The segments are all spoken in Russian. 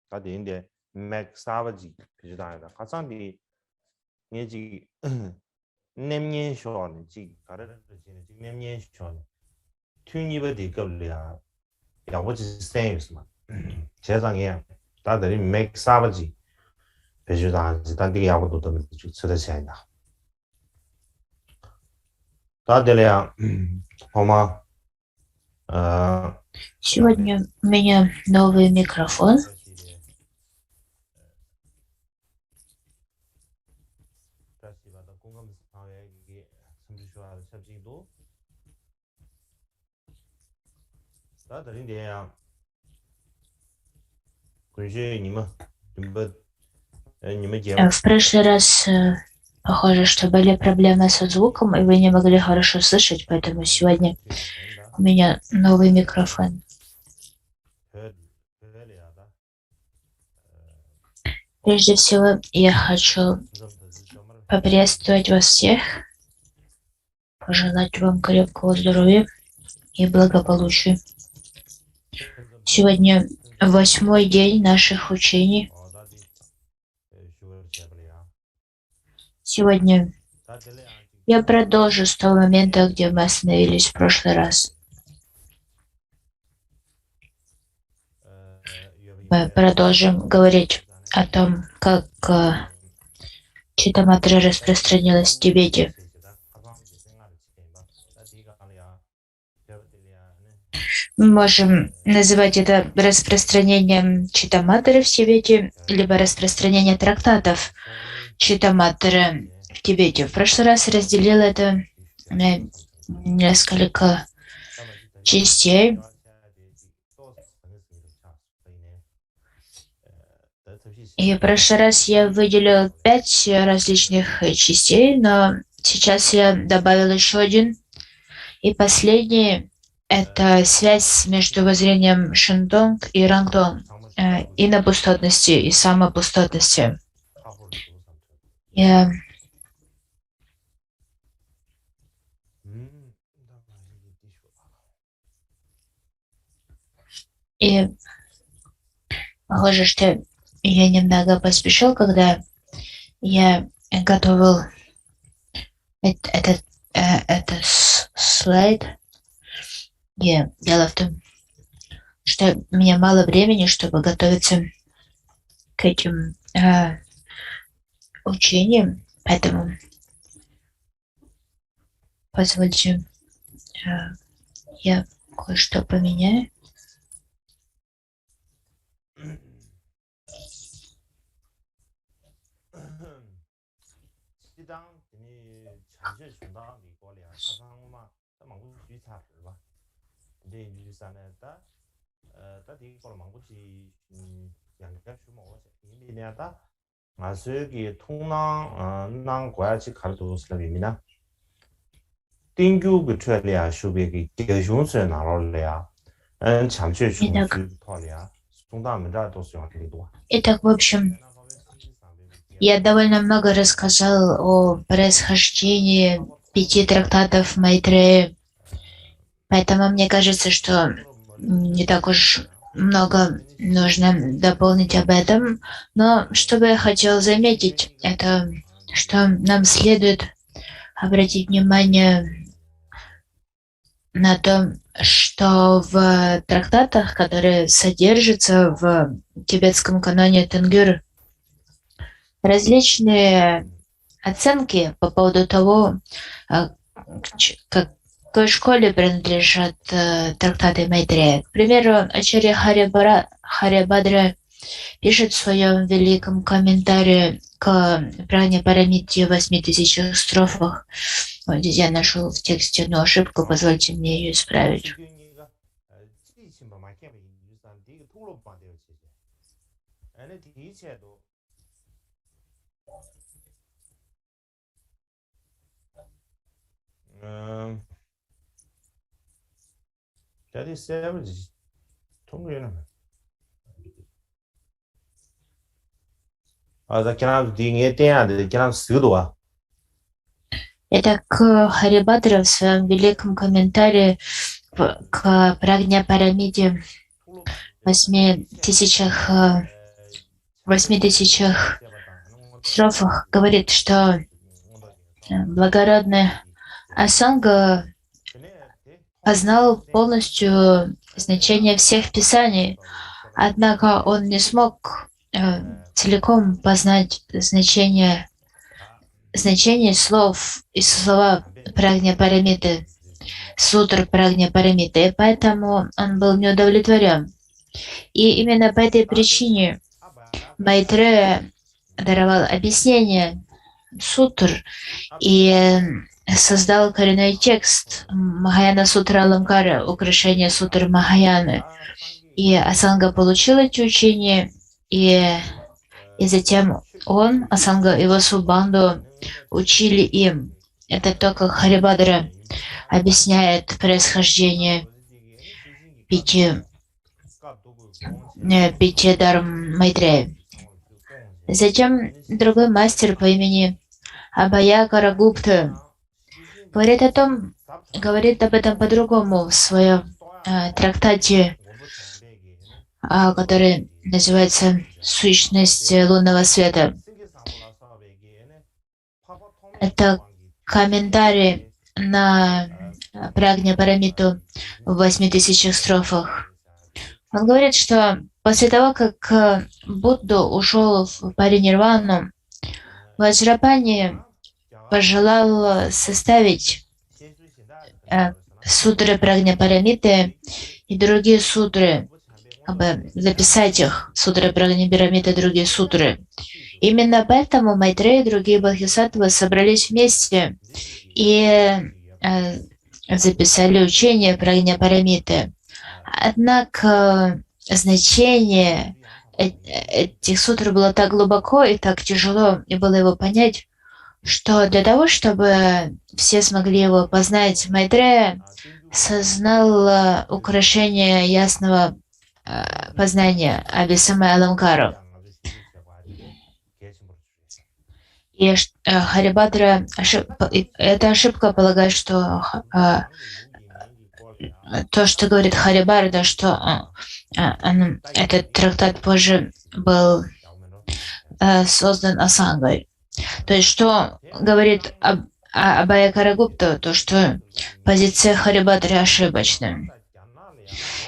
다들 맥 사바지 비슷하다. 가상비 예지 냄년 쇼는 지 가르르 지는 냄년 쇼는 튜니버 디급이야. 야, 뭐지 세임스만. 세상에 다들 맥 사바지 비슷하지. 단디 야고도 좀 쓰듯이야. 다들이야. 엄마 Сегодня у меня новый микрофон. В прошлый раз, похоже, что были проблемы со звуком, и вы не могли хорошо слышать, поэтому сегодня у меня новый микрофон. Прежде всего, я хочу поприветствовать вас всех, пожелать вам крепкого здоровья и благополучия. Сегодня 8-й день наших учений. Сегодня я продолжу с того момента, где мы остановились в прошлый раз. Мы продолжим говорить о том, как читаматра распространилась в Тибете. Мы можем называть это распространением читаматры в Тибете, либо распространение трактатов читаматры в Тибете. В прошлый раз разделил это на несколько частей. И в прошлый раз я выделил 5 различных частей, но сейчас я добавил еще один. И последний — это связь между воззрением Шинтонг и Рангтонг, инопустотности и самопустотности. И похоже, что я немного поспешил, когда я готовил этот слайд. Дело в том, что у меня мало времени, чтобы готовиться к этим учениям, поэтому позвольте, я кое-что поменяю. Итак, в общем, я довольно много рассказал о происхождении 5 трактатов Майтреи, поэтому мне кажется, что не так уж много нужно дополнить об этом. Но что бы я хотел заметить, это что нам следует обратить внимание на то, что в трактатах, которые содержатся в тибетском каноне Тенгюр, различные оценки по поводу того, какой школе принадлежат трактаты Майтрея. К примеру, Ачарья Харибадра пишет в своем великом комментарии к Пране Парамитте в 8000 строфах. Вот здесь я нашел в тексте одну ошибку, позвольте мне ее исправить. Итак, Харибадра в своем великом комментарии к Прагня Парамиде в 8000 80 строфах говорит, что благородный Асанга познал полностью значение всех писаний, однако он не смог целиком познать значение слов и слова Прагня Парамиты, сутр Прагня Парамиты, и поэтому он был не удовлетворен. И именно по этой причине Майтрея даровал объяснение сутр и создал коренной текст Махаяна Сутра Аламкара, украшение сутр Махаяны. И Асанга получил эти учения, и затем он, Асанга и его суббанду учили им. Это то, как Харибадра объясняет происхождение пяти дарм Майтрея. Затем другой мастер по имени Абая Карагупта говорит об этом по-другому в своем трактате, который называется «Сущность лунного света». Это комментарий на Прагня Парамиту в 8000 строфах. Он говорит, что после того, как Будда ушел в паринирвану, Ваджрапани пожелал составить сутры Прагня Парамиты и другие сутры, записать их, сутры Прагня Парамиты и другие сутры. Именно поэтому Майтрея и другие бодхисаттвы собрались вместе и записали учение Прагня Парамиты. Однако значение этих сутр было так глубоко и так тяжело, и было его понять, что для того, чтобы все смогли его познать, Майтрея сознал украшение ясного познания Абисамай Аламкару. И Харибадра, это ошибка, полагает, что то, что говорит Харибарда, что этот трактат позже был создан Асангой. То есть, что говорит Абая Карагупта, то, что позиция Харибадры ошибочна.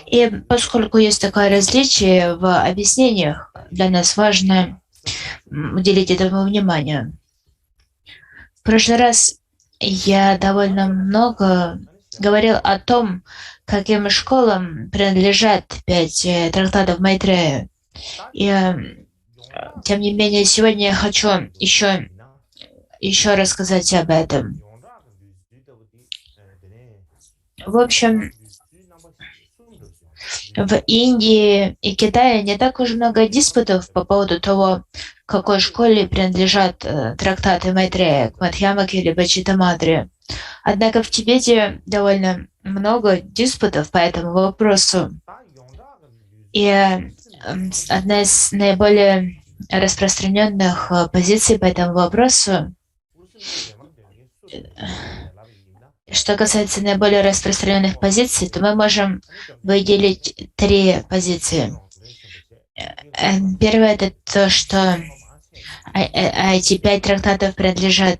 И поскольку есть такое различие в объяснениях, для нас важно уделить этому внимание. В прошлый раз я довольно много говорил о том, каким школам принадлежат 5 трактатов Майтрея. И тем не менее, сегодня я хочу еще рассказать об этом. В общем, в Индии и Китае не так уж много диспутов по поводу того, к какой школе принадлежат трактаты Майтрея, к Мадхьямаке либо Читамадре. Однако в Тибете довольно много диспутов по этому вопросу. И одна из наиболее распространенных позиций по этому вопросу, что касается наиболее распространенных позиций, то мы можем выделить 3 позиции. Первое — это то, что эти 5 трактатов принадлежат,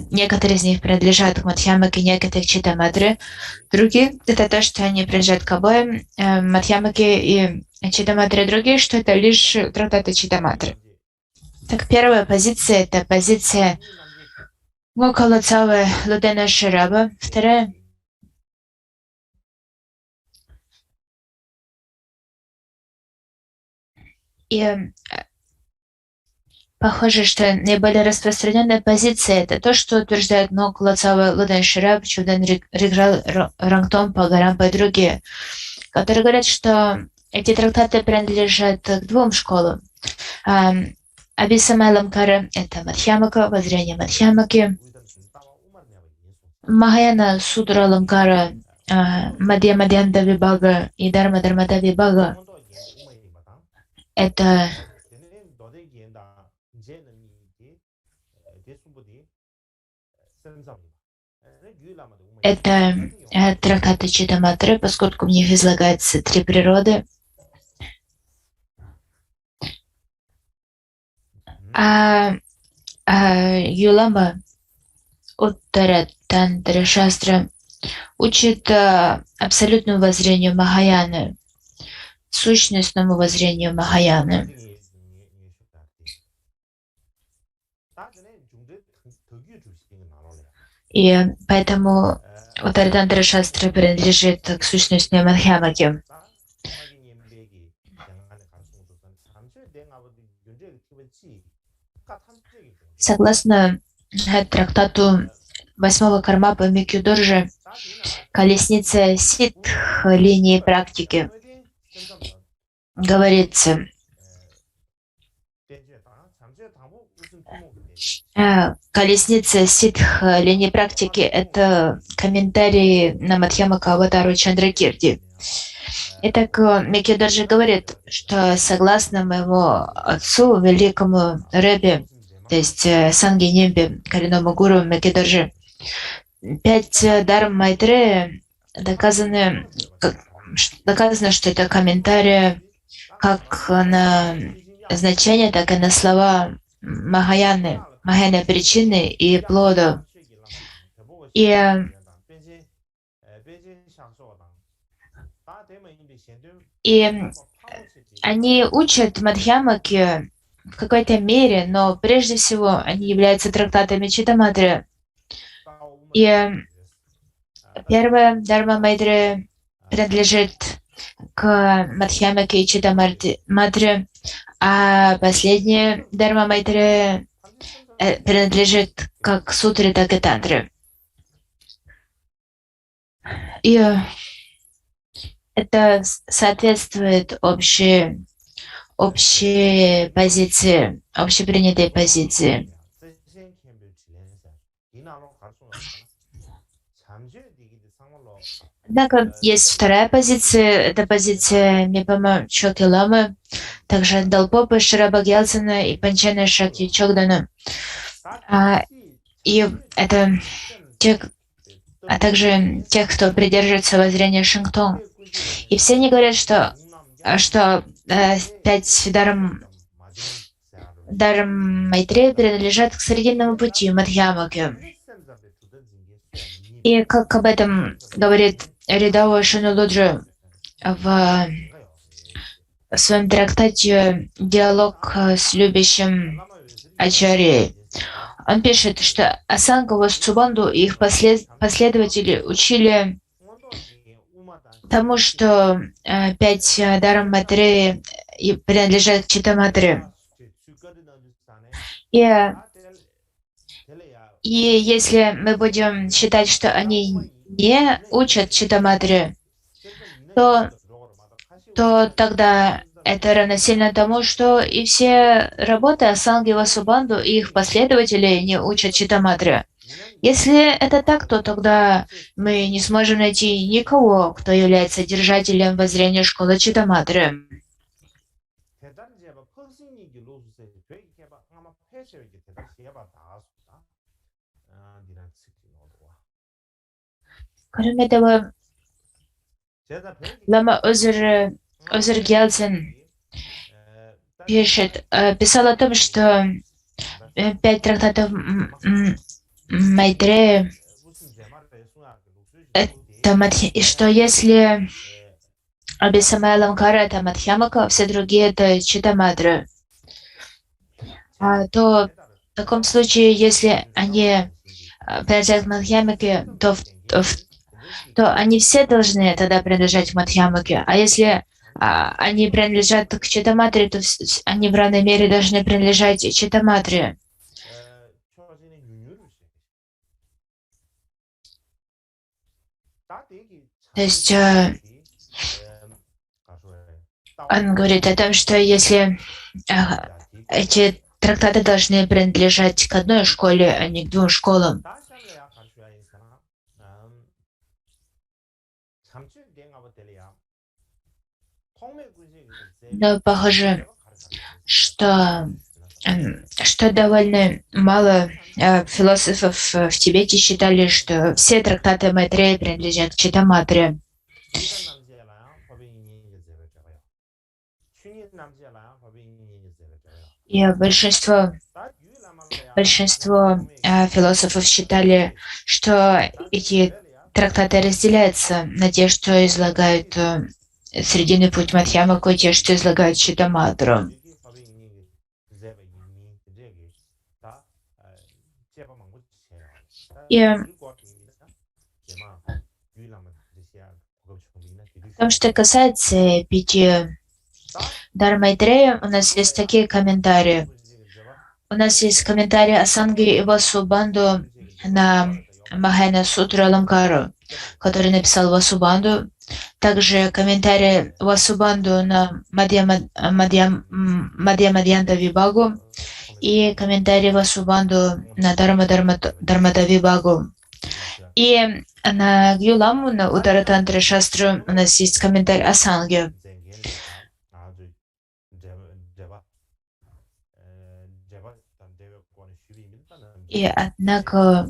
некоторые из них принадлежат к Мадхьямаке, некоторые к Читамадре. Другие — это то, что они принадлежат к обоим, Мадхьямаке и Читамадре. Другие, что это лишь трактаты Читамадры. Так, первая позиция — это позиция Мукалацавы Лудена Шираба. Вторая и похоже, что наиболее распространенная позиция — это то, что утверждает Мукалацавы Луден Шираб, Чуден Риграл Рангтом, Пагарам и другие, которые говорят, что эти трактаты принадлежат к 2 школам. Абисамай Аламкара — это Мадхьямака, воззрение Мадхьямаки. Махаяна Сутра Аламкара, Мадья Мадьянта Вибага и Дарма Дармата Вибага — это трактаты Читамадры, поскольку в них излагается 3 природы. А Юлама Уттара-тантра шастра учит абсолютному воззрению Махаяны, сущностному воззрению Махаяны. И поэтому Уттара-тантра шастра принадлежит к сущностной Мадхьямаке. Согласно трактату 8-го Кармапы Микью-доржи, колесница ситх линии практики, говорится, колесница ситх линии практики — это комментарии на Мадхьямака Аватару Чандракирти. Итак, Микью-доржи говорит, что согласно моему отцу, великому Рэбби, то есть Санги Нимби, коренному гуру Микью-доржи, 5 дарм Майтрея доказано, что это комментарии как на значение, так и на слова Махаяны причины и плода. И они учат Мадхьямаки в какой-то мере, но прежде всего они являются трактатами Читаматры. И первая Дарма Майтрея принадлежит к Мадхьямаке и Читаматре, а последняя Дарма Майтрея принадлежит как сутре, так и тантре. И это соответствует общей позиции, общепринятой позиции. Однако есть вторая позиция, это позиция Мипама Чоки Ламы, также Далпопы Шираба Гелсена и Панчана Шакти Чогдана. И это а также тех, кто придерживается воззрения Шингтонг. И все они говорят, что 5 дарм Майтрея принадлежат к срединному пути Мадхьямаки. И как об этом говорит Ридава Шанулуджа в своем трактате «Диалог с любящим Ачарьей», он пишет, что Асанга Васубанду и их последователи учили тому, что 5 дарм Майтрея принадлежат к Читаматре. И если мы будем считать, что они не учат Читаматре, то тогда это равносильно тому, что и все работы Асанги Васубанду и их последователи не учат Читаматре. Если это так, то тогда мы не сможем найти никого, кто является держателем воззрения школы Читаматре. Кроме того, Лама Озер Гелсен писал о том, что 5 трактатов Майтрея, и что если Абисамая Ламкара — это Мадхьямака, все другие — это Читаматра, то в таком случае, если они принадлежат к Мадхьямаке, то они все должны тогда принадлежать к Мадхьямаке. А если они принадлежат к Читаматре, то они в равной мере должны принадлежать Читаматре. То есть он говорит о том, что если эти трактаты должны принадлежать к одной школе, а не к 2 школам. Но похоже, что довольно мало философов в Тибете считали, что все трактаты Майтрея принадлежат к Читаматре. И большинство философов считали, что эти трактаты разделяются на те, что излагают срединный путь Мадхьямаку, и те, что излагают Читаматру. И в том, что касается 5 Дхармайтрея, у нас есть такие комментарии. У нас есть комментарий Асанги и Васубанду на Махайна Сутру Аламкару, который написал Васубанду. Также комментарий Васубанду на Мадьямадьянта Вибагу и комментарий Васубанду на Дharmata Вибагу. И на Гьюламу, на Уттаратантра Шастру у нас есть комментарий Асанги. И однако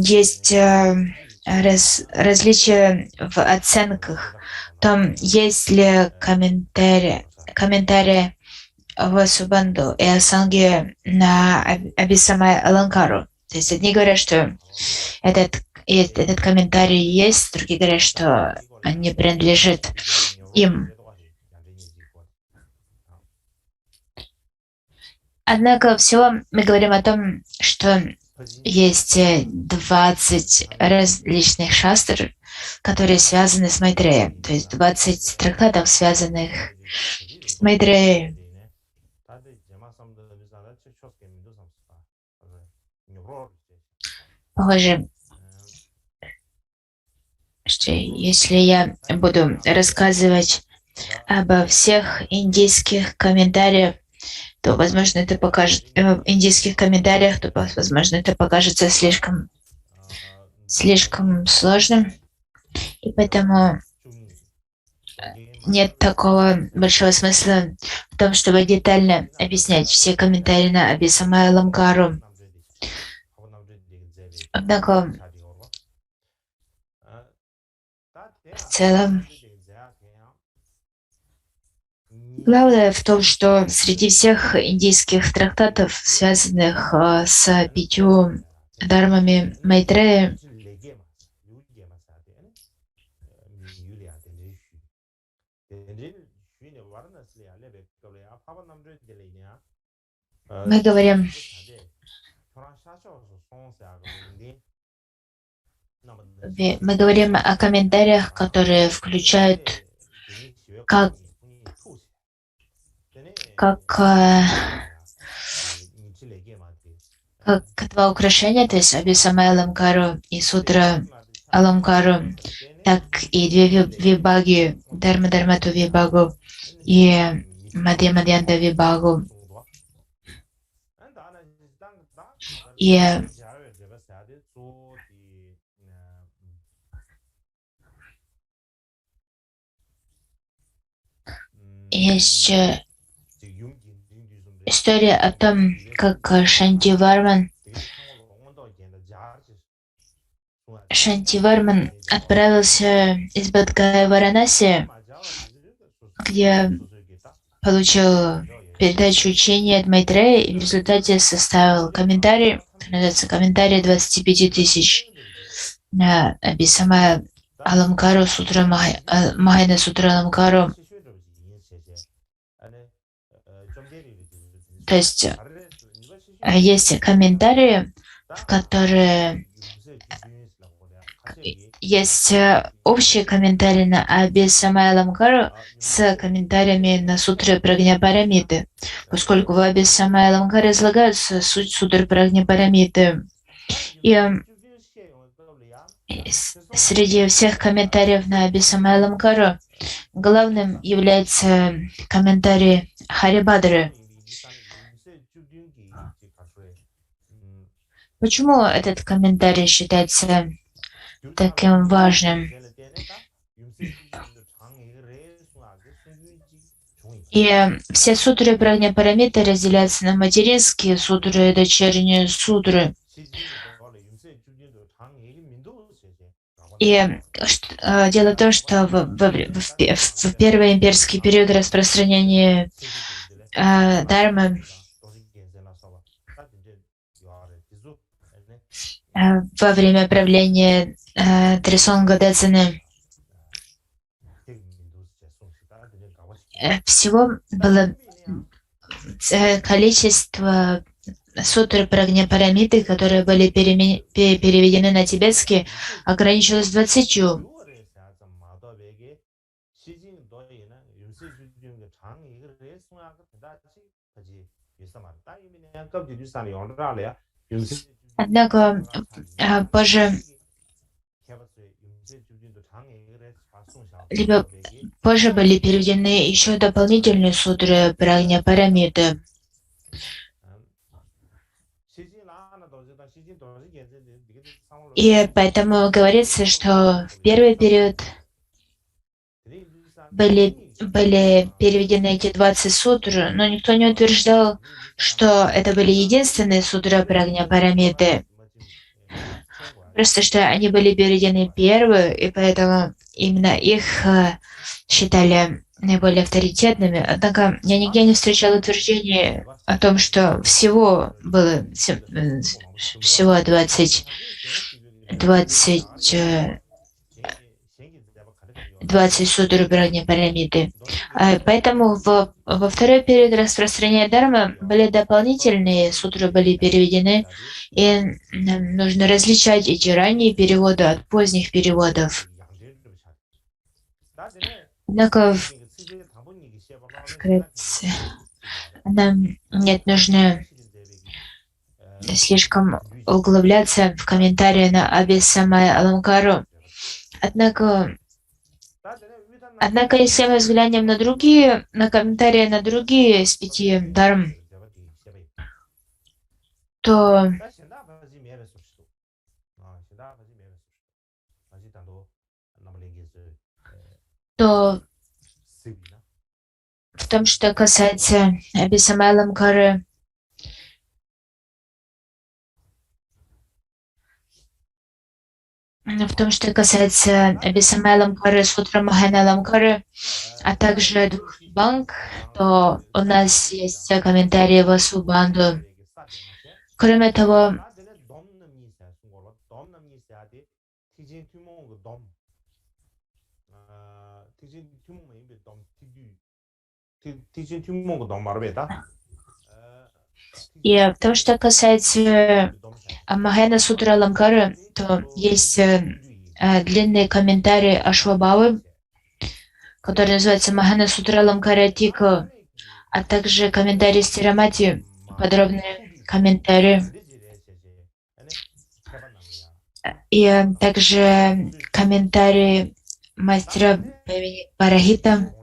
есть различия в оценках. Там есть ли комментарии Васубанду и Асанги на Абисамай Аланкару. То есть одни говорят, что этот комментарий есть, другие говорят, что он не принадлежит им. Однако всего мы говорим о том, что есть 20 различных шастр, которые связаны с Майтреей. То есть 20 трактатов, связанных с Майтреей. Похоже, что если я буду рассказывать обо всех индийских комментариях, то, возможно, это покажется слишком сложным, и поэтому нет такого большого смысла в том, чтобы детально объяснять все комментарии на Абисамай Аламкару. Однако, в целом, главное в том, что среди всех индийских трактатов, связанных с 5 дармами Майтрея, мы говорим о комментариях, которые включают как два украшения, то есть Абисамай Аламкару и Сутра Аламкару, так и 2 вибаги, Дharmatu Вибагу и Мадьямадьянта Вибагу. И есть история о том, как Шантиварман отправился из Бадгая в Варанаси, где получил передачу учения от Майтрея и в результате составил комментарий, называется комментарий 25 тысяч на Абисамай Аламкару, Махайна Сутра Аламкару. То есть есть комментарии, в которые есть общие комментарии на Абисамай Аламкару с комментариями на Сутры Прагняпарамиты, поскольку в Абисамай Аламкаре излагается суть Сутры Прагняпарамиты. И среди всех комментариев на Абисамай Аламкару главным является комментарий Харибадры. Почему этот комментарий считается таким важным? И все сутры Прагняпарамиты разделяются на материнские сутры и дочерние сутры. Дело в том, что в первый имперский период распространения Дharмы, во время правления Трисонга Децины, всего было количество сутры Прагняпарамиты, которые были переведены на тибетский, ограничилось 20. Однако позже были переведены еще дополнительные сутры Прагняпарамиты. И поэтому говорится, что в первый период были переведены эти 20 сутр, но никто не утверждал, что это были единственные сутры Прагняпарамиты. Просто что они были переведены первые, и поэтому именно их считали наиболее авторитетными. Однако я нигде не встречал утверждения о том, что всего было 20 сутры Прагняпарамиты. Поэтому во второй период распространения Дharмы были дополнительные сутры были переведены, и нам нужно различать эти ранние переводы от поздних переводов. Однако вкратце нам нет нужно слишком углубляться в комментарии на Абхисамая Аламкару. Однако, если мы взглянем на комментарии на другие из 5 дарм, то в том, что касается Абхисамая Аламкары, Сутра Махаяна Аламкары, а также двух банк, то у нас есть комментарии в Асубанду. Кроме того, и в том, что касается Махаяна Сутра Аламкары, то есть длинный комментарий Ашвабхавы, который называется Махаяна Сутра Аламкара Тика, а также комментарий Стирамати, подробные комментарии, и также комментарий мастера по имени Парахита,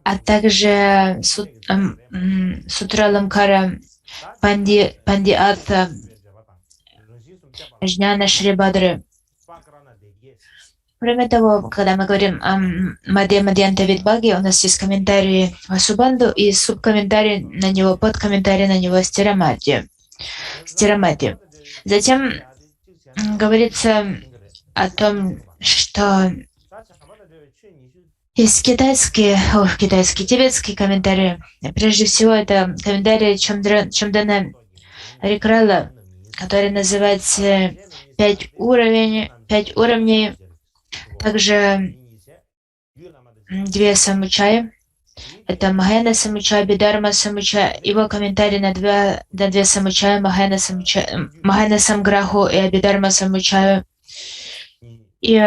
а также Сутра Аламкара Пандиата Жняна Шрибадры. Кроме того, когда мы говорим о Мадьямадьянта Видбаге, у нас есть комментарии в Субанду и субкомментарий на него, подкомментарий на него Стирамати. Затем говорится о том, что есть тибетские комментарии. Прежде всего, это комментарий Чамдана Рикрала, который называется «Пять уровней», также 2 самучаи. Это Махаяна Самучая, Абхидharma Самучая. Его комментарий на 2 самучая, Махаяна Самграху и Абхидharma Самучаю. И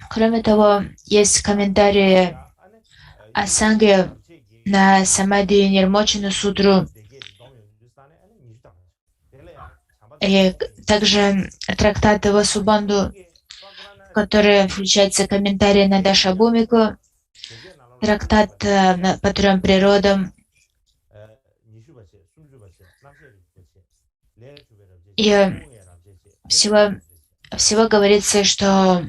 кроме того, есть комментарии Асанги на Самадhi Нирмочину Сутру. И также трактат Васубанду, в который включается комментарий на Даша Бумику, трактат по 3 природам. И всего говорится, что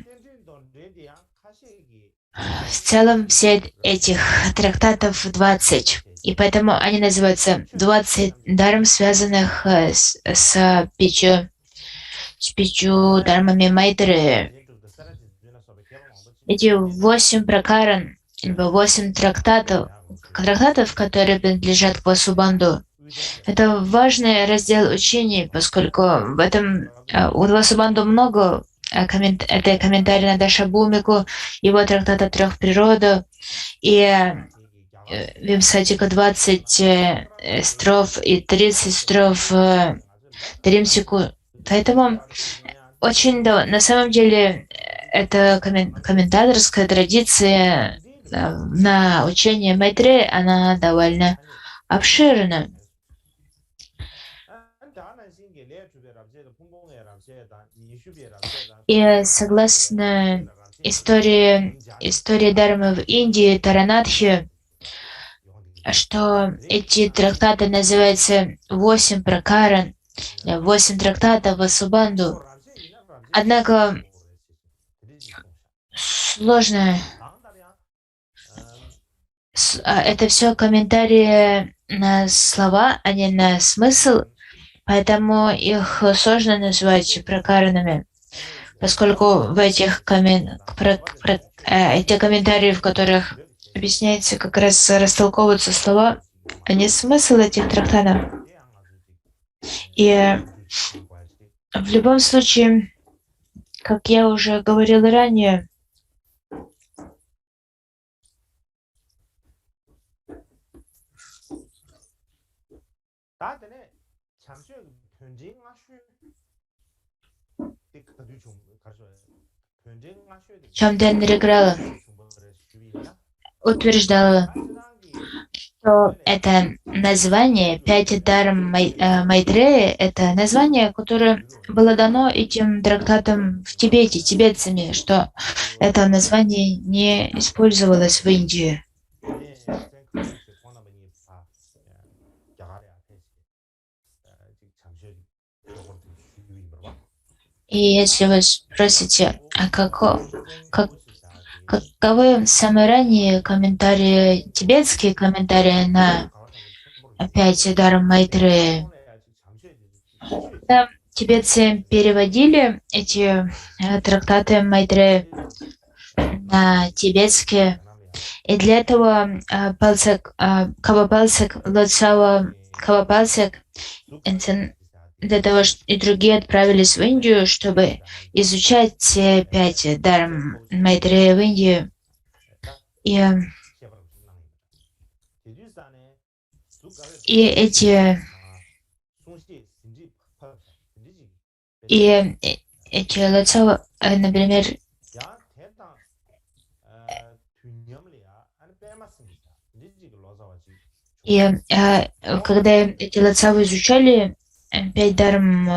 в целом все этих трактатов 20. И поэтому они называются 20 дарм, связанных с 5 с 5 дармами Майтры. Эти 8 пракаран, либо 8 трактатов, которые принадлежат к Васубанду. Это важный раздел учений, поскольку в этом у Васубанду много. Это комментарий на Дашабумику, его трактат о трех природах, и Вимсатика 20 строф и 30 строф Тримсику. Поэтому на самом деле это комментаторская традиция на учение Майтрея, она довольно обширна. И согласно истории Дharмы в Индии, Таранатхи, что эти трактаты называются 8 пракаран, 8 трактатов Васубанду. Однако сложно. Это все комментарии на слова, а не на смысл, поэтому их сложно назвать пракаранами, поскольку в этих эти комментарии, в которых объясняется, как раз растолковываются слова, а не смысл этих трактатов. И в любом случае, как я уже говорил ранее, Чамден Реграла утверждала, что это название 5 дарм Майтрея, это название, которое было дано этим трактатам в Тибете, тибетцами, что это название не использовалось в Индии. И если вы спросите, а каковы самые ранние комментарии, тибетские комментарии на 5 дарм Майтрея? Да, тибетцы переводили эти трактаты Майтрея на тибетские, и для этого Кавапалсак, для того, что и другие отправились в Индию, чтобы изучать все 5 дарм Майтрея в Индию. И эти Лоцава, например, когда эти Лоцавы изучали 5 дарм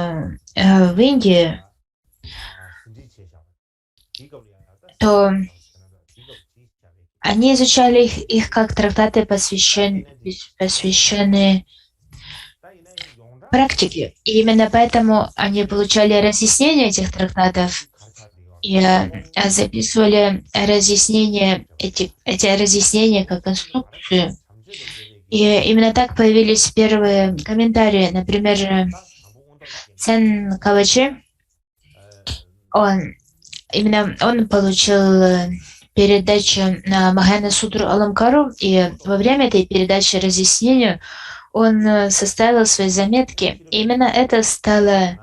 в Индии, то они изучали их как трактаты, посвященные практике. И именно поэтому они получали разъяснение этих трактатов и записывали эти разъяснения как инструкцию. И именно так появились первые комментарии. Например, Цен Кавачи, он получил передачу на Махаяна Сутру Аламкару, и во время этой передачи разъяснению он составил свои заметки. И именно это стало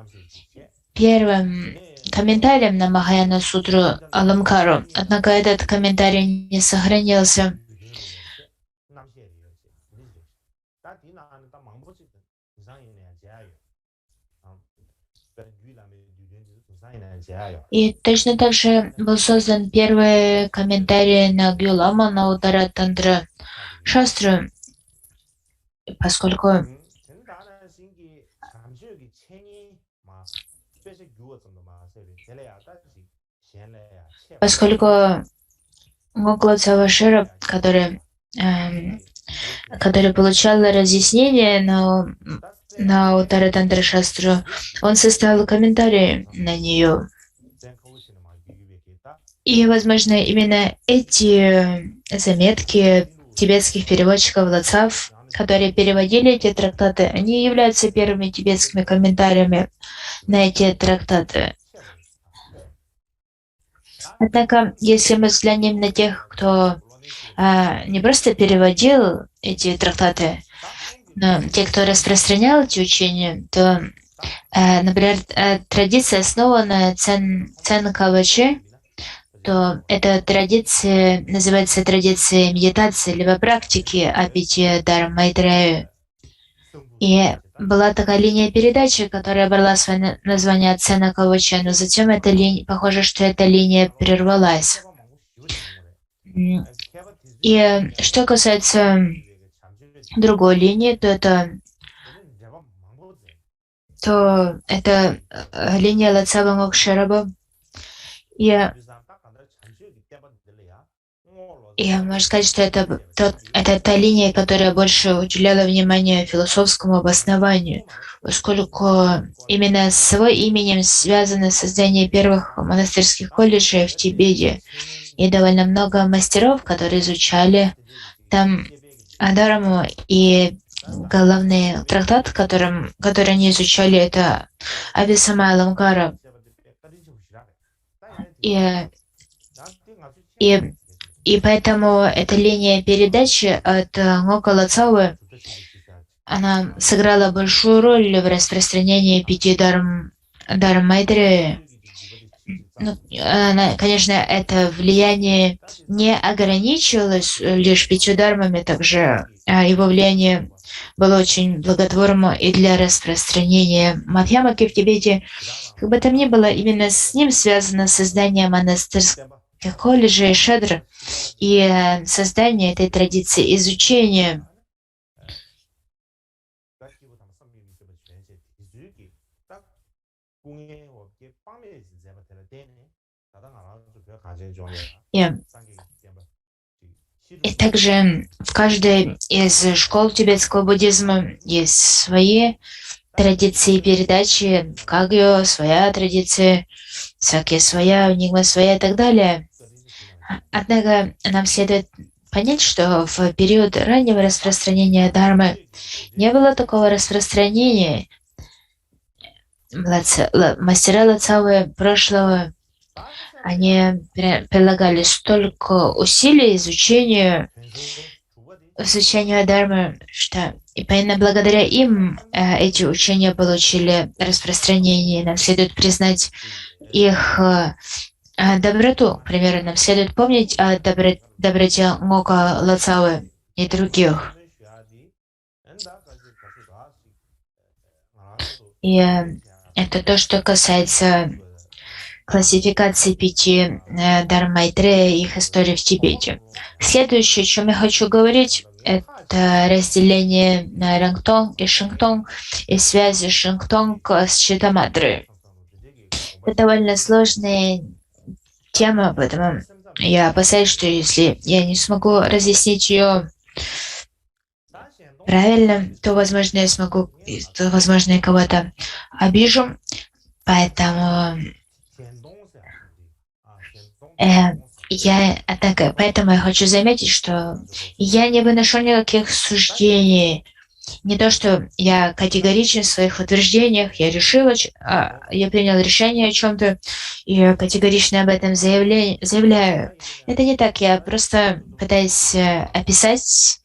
первым комментарием на Махаяна Сутру Аламкару. Однако этот комментарий не сохранился. И точно так же был создан первый комментарий на Гюлама, на Удара Тандра Шастру, поскольку Гокла Цавашира, который получал разъяснение на Удара Тандра Шастру, он составил комментарий на нее. И, возможно, именно эти заметки тибетских переводчиков Лоцав которые переводили эти трактаты, они являются первыми тибетскими комментариями на эти трактаты. Однако, если мы взглянем на тех, кто не просто переводил эти трактаты, но те, кто распространял эти учения, то, например, традиция, основанная Цен Кавачи, то эта традиция называется традицией медитации, либо практики о пяти Дharma Майтрею. И была такая линия передачи, которая брала свое название от Цена Кавача, но затем похоже, что эта линия прервалась. И что касается другой линии, то это линия Лацаба Мокшараба. Я могу сказать, что это та линия, которая больше уделяла внимание философскому обоснованию, поскольку именно с его именем связано создание первых монастырских колледжей в Тибете. И довольно много мастеров, которые изучали там Дхарму, и главный трактат, который они изучали, это Абхисамаламкара. И поэтому эта линия передачи от Ngoka Лацавы, она сыграла большую роль в распространении пяти Дхарм Майтрея. Ну, конечно, это влияние не ограничивалось лишь пятью дармами, также его влияние было очень благотворно и для распространения Мадхьямаки в Тибете. Как бы там ни было, именно с ним связано создание монастырских колледжей и шедр и создание этой традиции изучения. И также в каждой из школ тибетского буддизма есть свои традиции передачи. В Кагью своя традиция, в Сакье своя, в Нигме своя и так далее. Однако нам следует понять, что в период раннего распространения Дхармы не было такого распространения. Мастера Лацавы прошлого, они прилагали столько усилий изучению Дхармы, что именно благодаря им эти учения получили распространение. Нам следует признать их доброту. К примеру, нам следует помнить о доброте Ngoka Лацавы и других. И это то, что касается классификации пяти Дхарма Майтрея и их истории в Тибете. Следующее, о чем я хочу говорить, это разделение на Рангтонг и Шингтонг и связи Шингтонг с Читаматрой. Это довольно сложная тема, поэтому я опасаюсь, что если я не смогу разъяснить ее правильно, то, возможно, я кого-то обижу. Поэтому поэтому я хочу заметить, что я не выношу никаких суждений. Не то, что я категоричен в своих утверждениях, я принял решение о чем-то и категорично об этом заявляю. Это не так, я просто пытаюсь описать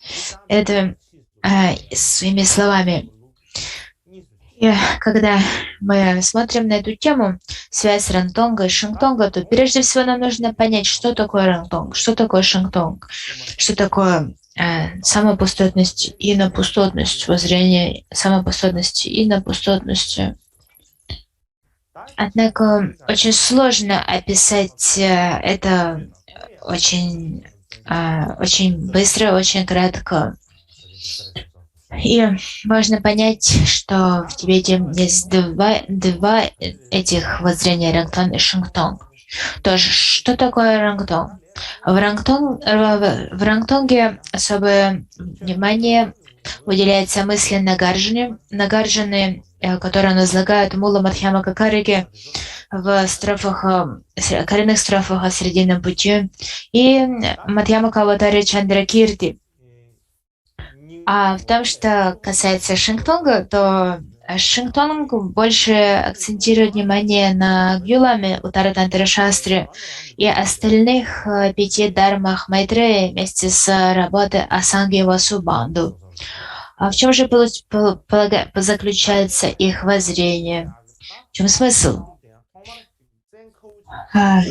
это своими словами. И когда мы смотрим на эту тему, связь Рангтонга и Шингтонга, то прежде всего нам нужно понять, что такое Рангтонг, что такое Шингтонг, что такое самопустотность и напустотность, воззрение самопустотности и напустотности. Однако очень сложно описать это очень быстро, очень кратко. И важно понять, что в Тибете есть два этих воззрения, Рангтонг и Шингтонг. Тоже, что такое Рангтонг? В Рангтонге особое внимание уделяется мысли Нагарджуны, которые он излагает Мула Мадхьямака Карике в коренных строфах о Срединном пути, и Мадхьямака Аватаре Чандракирти. А в том, что касается Шингтонга, то Шингтонг больше акцентирует внимание на Гюламе, Уттаратантра Шастре и остальных 5 дармах Майтреи вместе с работой Асанги Васубанду. А в чем же заключается их воззрение? В чем смысл? А,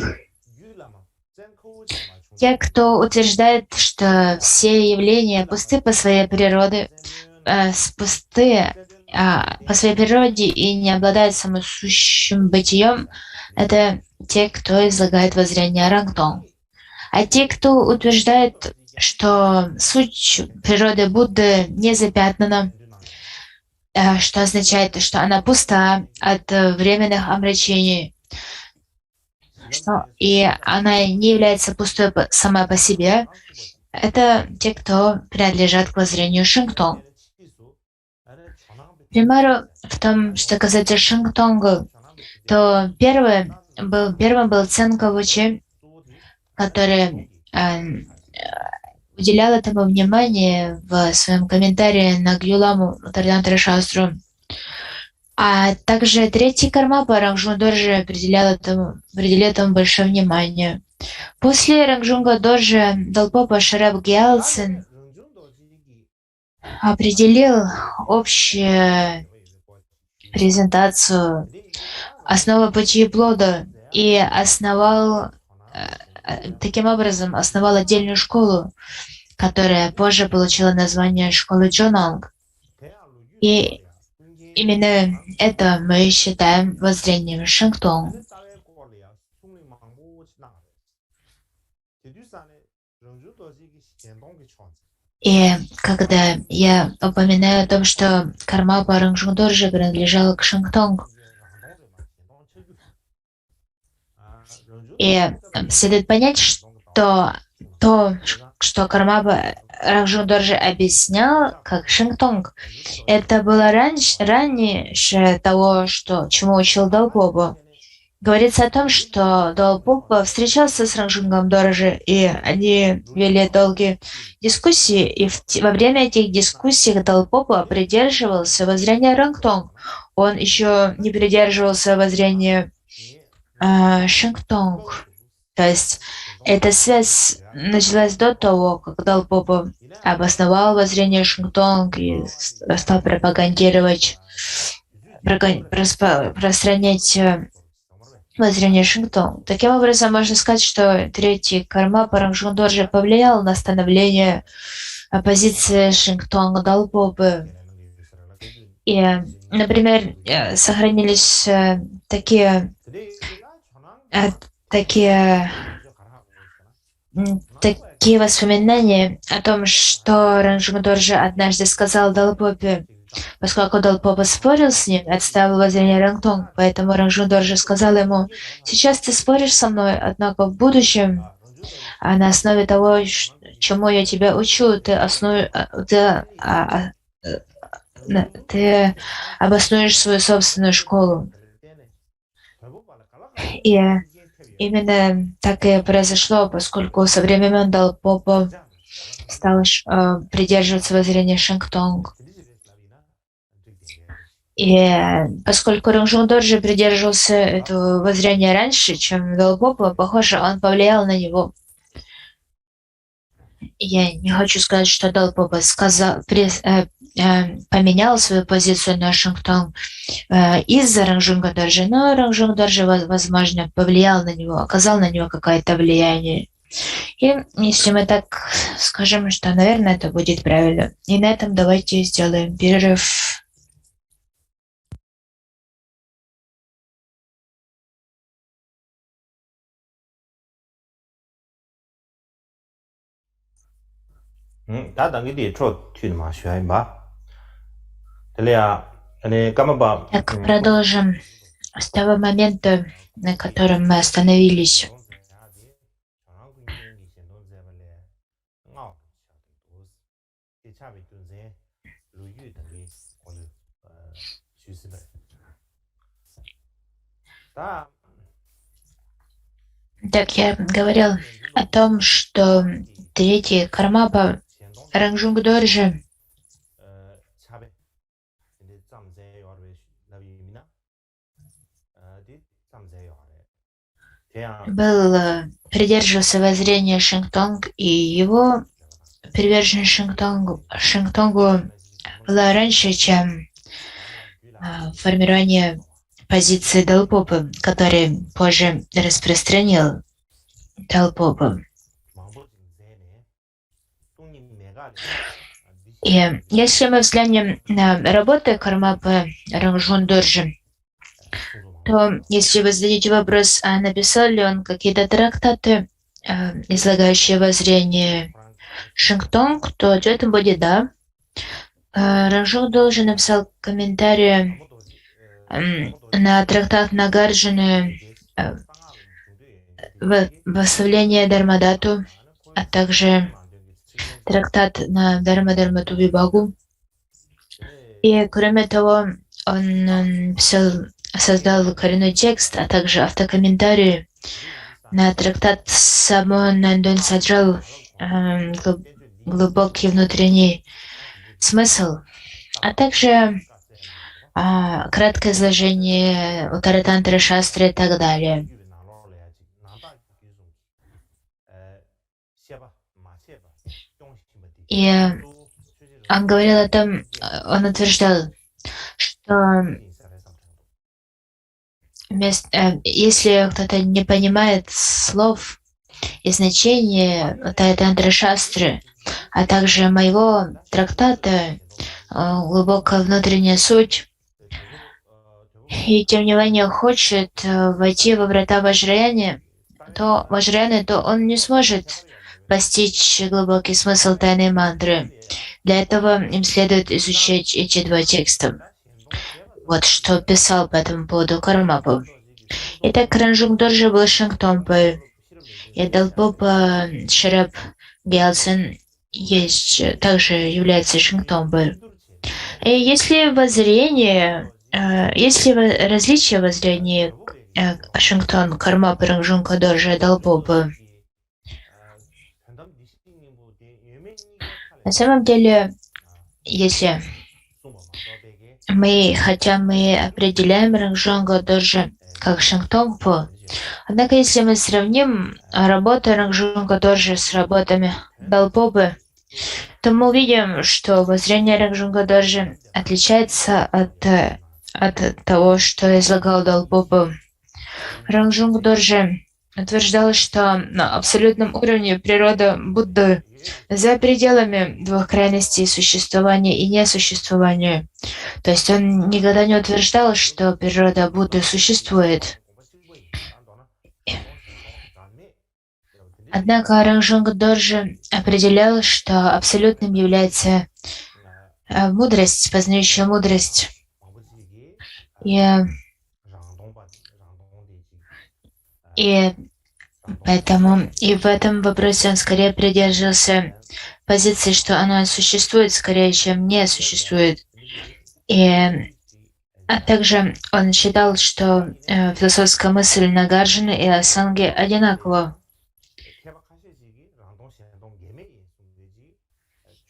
Те, кто утверждает, что все явления пусты по своей природе, пустые по своей природе и не обладают самосущим бытием, это те, кто излагает воззрение Рангтон. А те, кто утверждает, что суть природы Будды не запятнана, что означает, что она пуста от временных омрачений, и она не является пустой сама по себе, это те, кто принадлежат к воззрению Шингтонг. К примеру, в том, что касается Шингтонга, то первым был Цен Кавучи, который уделял этому внимание в своем комментарии на Гюламу Тардантра Шастру. А также третий Кармапа Рангжун Доржи уделял этому большое внимание. После Рангжунга Доржи Далпопа Шараб Гялцин определил общую презентацию основы пути и плода и таким образом основал отдельную школу, которая позже получила название школы Джонанг. И именно это мы считаем воззрением Шингтонг. И когда я упоминаю о том, что Кармапа Рангжун Доржи принадлежала к Шингтонг, и следует понять, что то, что Кармапа Рангжун Доржи объяснял как Шингтонг, это было раньше того, чему учил Далпопа. Говорится о том, что Далпопа встречался с Рангжунгом Доржи, и они вели долгие дискуссии, и во время этих дискуссий Далпопа придерживался воззрения Рангтонг. Он еще не придерживался воззрения Шингтонг. То есть эта связь началась до того, как Далпопа обосновал воззрение Шингтонг и стал пропагандировать, распространять воззрение Шингтонг. Таким образом, можно сказать, что третий Кармапа Рангжун Доржи повлиял на становление позиции Шингтонг Далпопы. И, например, сохранились такие воспоминания о том, что Рангжун Доржи однажды сказал Далпопе, поскольку Далпопа спорил с ним, отставил воззрение Рангтонг, поэтому Рангжун Доржи сказал ему: «Сейчас ты споришь со мной, однако в будущем, на основе того, чему я тебя учу, ты обоснуешь свою собственную школу». И именно так и произошло, поскольку со временем Далпопа стал придерживаться воззрения Шингтонг. И поскольку Рангжун Доржи придерживался этого воззрения раньше, чем Далпопа, похоже, он повлиял на него. Я не хочу сказать, что Далпопа поменял свою позицию на Шингтонг из-за Рангжунга Доржи, но Рангжунг Доржи, возможно, повлиял на него, оказал на него какое-то влияние. И если мы так скажем, что, наверное, это будет правильно. И на этом давайте сделаем перерыв. Да, 당연히 저 튀는 봐. Для Камаба. Так, продолжим с того момента, на котором мы остановились. Так, я говорил о том, что третий Кармапа Рангжунг Доржи придерживался воззрения Шингтонг, и его приверженность Шингтонгу была раньше, чем формирование позиции Далпопа, который позже распространил Далпопа. И если мы взглянем на работы Кармапы Рангжун Доржи, то если вы зададите вопрос, а написал ли он какие-то трактаты, излагающие воззрение Шингтонг, то ответом будет «да». Рангжун Доржи написал комментарии на трактат Нагарджуны «Восславление Дармадату», а также трактат на Дарма-Дармату Вибагу. И кроме того, он создал коренной текст, а также автокомментарии на трактат Самонандон Саджал «Глубокий внутренний смысл», а также краткое изложение Уттаратантра Шастры и так далее. И он говорил о том, он утверждал, что если кто-то не понимает слов и значения Уттаратантра Шастры, а также моего трактата «Глубокая внутренняя суть», и тем не менее хочет войти во врата Ваджраяны, то он не сможет постичь глубокий смысл тайной мантры. Для этого им следует изучать эти два текста. Вот что писал по этому поводу Кармапа. Итак, Ранжунг Доржи был Шингтонпой, и Далпопа Шараб Гялсен также является Шингтонпой. И если различия воззрения Шингтон, Кармапа, Ранжунга Доржи и Далпопа, на самом деле, если мы определяем Ранжунга Доржи как Шингтонпу, однако если мы сравним работы Ранжунга Доржи с работами Далпопы, то мы увидим, что воззрение Ранжунга Доржи отличается от того, что излагал Далпопа. Ранжунг Доржи утверждал, что на абсолютном уровне природа Будды за пределами двух крайностей существования и несуществования. То есть он никогда не утверждал, что природа Будды существует. Однако Ранжунг Доржи определял, что абсолютным является мудрость, познающая мудрость. И поэтому и в этом вопросе он скорее придерживался позиции, что оно существует скорее, чем не существует. А также он считал, что философская мысль Нагарджуны и Асанги одинакова.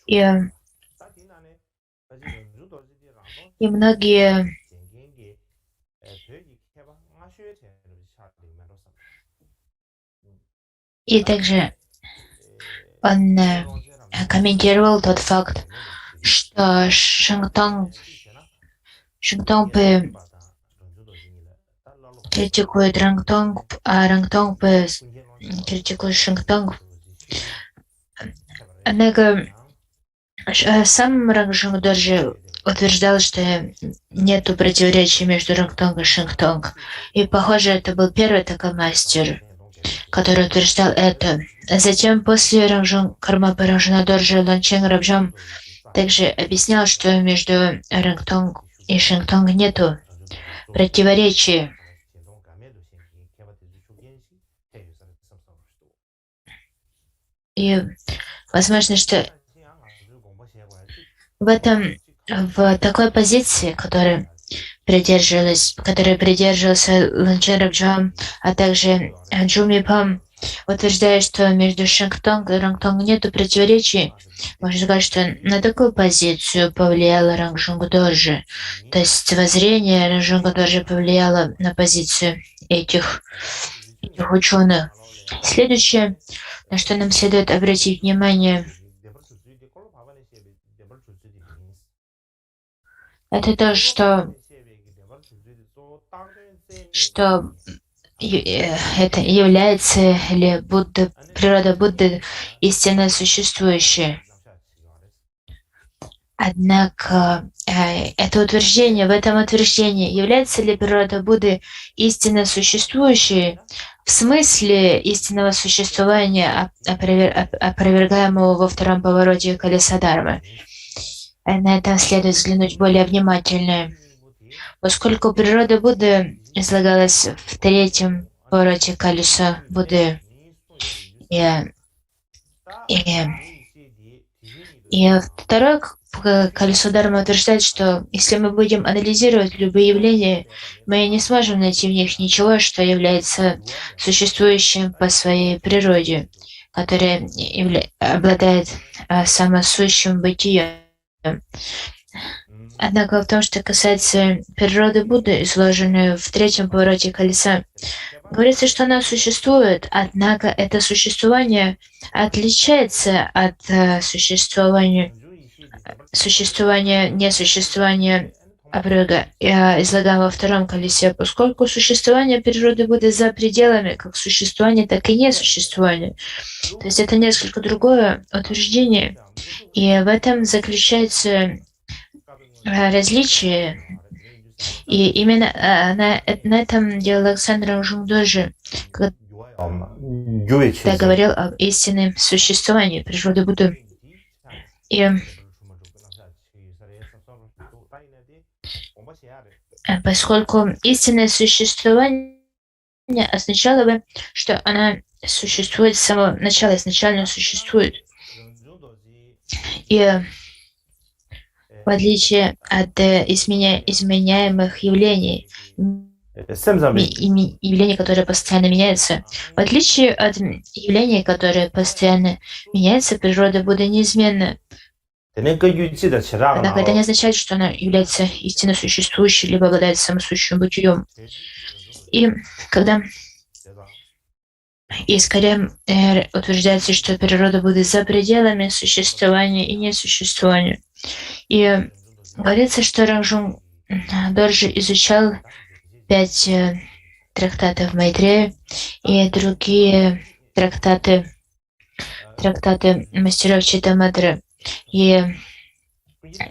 И многие И также он комментировал тот факт, что Шингтонпы критикует Рангтонг, а Рангтонпы критикует Шингтонг. Однако сам Ранжунг Доржи утверждал, что нету противоречия между Рангтонг и Шингтонг. И, похоже, это был первый такой мастер, который утверждал это. Затем, после Кармапы Ранжуна Доржи, Лончен Рабджам также объяснял, что между Рангтонг и Шингтонг нету противоречия. И возможно, что в такой позиции, которой придерживался Лончен Рабджам, а также Джумипам, утверждая, что между Шангтонг и Рангтонг нету противоречий, можно сказать, что на такую позицию повлияла Рангжунг Доржи. То есть воззрение Рангжунга Доржи повлияло на позицию этих ученых. Следующее, на что нам следует обратить внимание, это то, что это является ли Будда, природа Будды истинно существующей. Однако это утверждение, в этом утверждении, является ли природа Будды истинно существующей, в смысле истинного существования, опровергаемого во втором повороте колеса Дharмы. На это следует взглянуть более внимательно. Поскольку природа Будды излагалась в третьем повороте колеса Будды, и второе колесо Дharмы утверждает, что если мы будем анализировать любые явления, мы не сможем найти в них ничего, что является существующим по своей природе, которое обладает самосущим бытием. Однако в том, что касается природы Будды, изложенной в третьем повороте колеса, говорится, что она существует, однако это существование отличается от несуществования Апрага, излагаем во втором колесе, поскольку существование природы Будды за пределами как существования, так и несуществования. То есть это несколько другое утверждение, и в этом заключается различие. И именно на этом делал Александр Рангжунг Доржи, когда говорил об истинном существовании природы Будды. И поскольку истинное существование означало бы, что она существует с самого начала, изначально существует. И в отличие от изменяемых явлений, явления, которые постоянно меняются, в отличие от явлений, которые постоянно меняются, природа Будды неизменна. Однако это не означает, что она является истинно существующей, либо обладает самосущим бытием. И скорее утверждается, что природа Будды за пределами существования и несуществования. И говорится, что Рангжунг Доржи изучал 5 трактатов Майтрея и другие трактаты мастеров Читаматры. И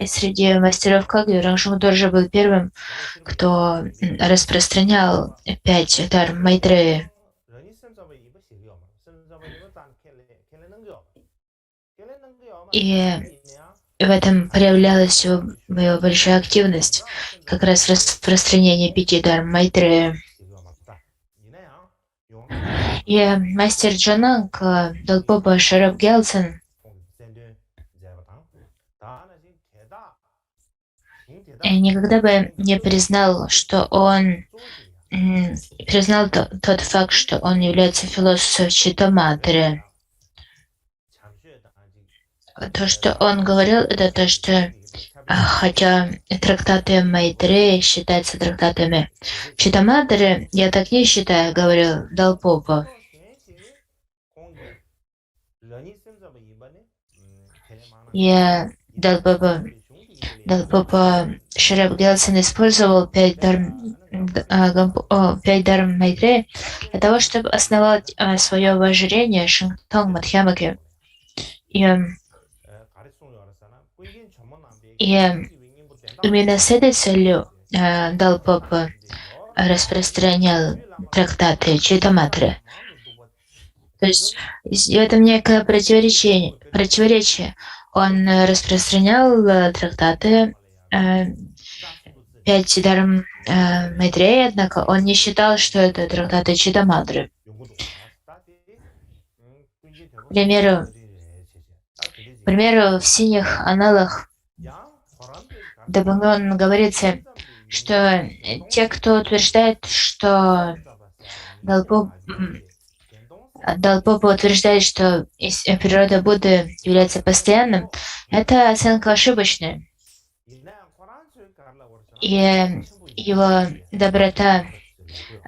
среди мастеров Кагью Рангжунг Доржи был первым, кто распространял 5 дарм Майтрея. И в этом проявлялась его большая активность, как раз распространение 5 дарм Майтрея. И мастер Джананг Далпопа Шараб Гелсен никогда бы не признал, что он признал тот факт, что он является философом Читаматры. То, что он говорил, это то, что хотя трактаты Майтрея считаются трактатами Читаматры, я так не считаю, говорил Далпопа. Я Далпопа Шараб Гелсен использовал 5 дарм Майтрея для того, чтобы основать свое вожделение Шангтонг Мадхьямаке. И именно с этой целью Далпопа распространял трактаты Читаматры. То есть в этом некое противоречие. Он распространял трактаты 5 дарм Майтрея, однако он не считал, что это трактаты Читаматры. К примеру, в синих аналах Дабангон говорится, что те, кто утверждает, что Далпопа утверждает, что природа Будды является постоянным, это оценка ошибочная. И его доброта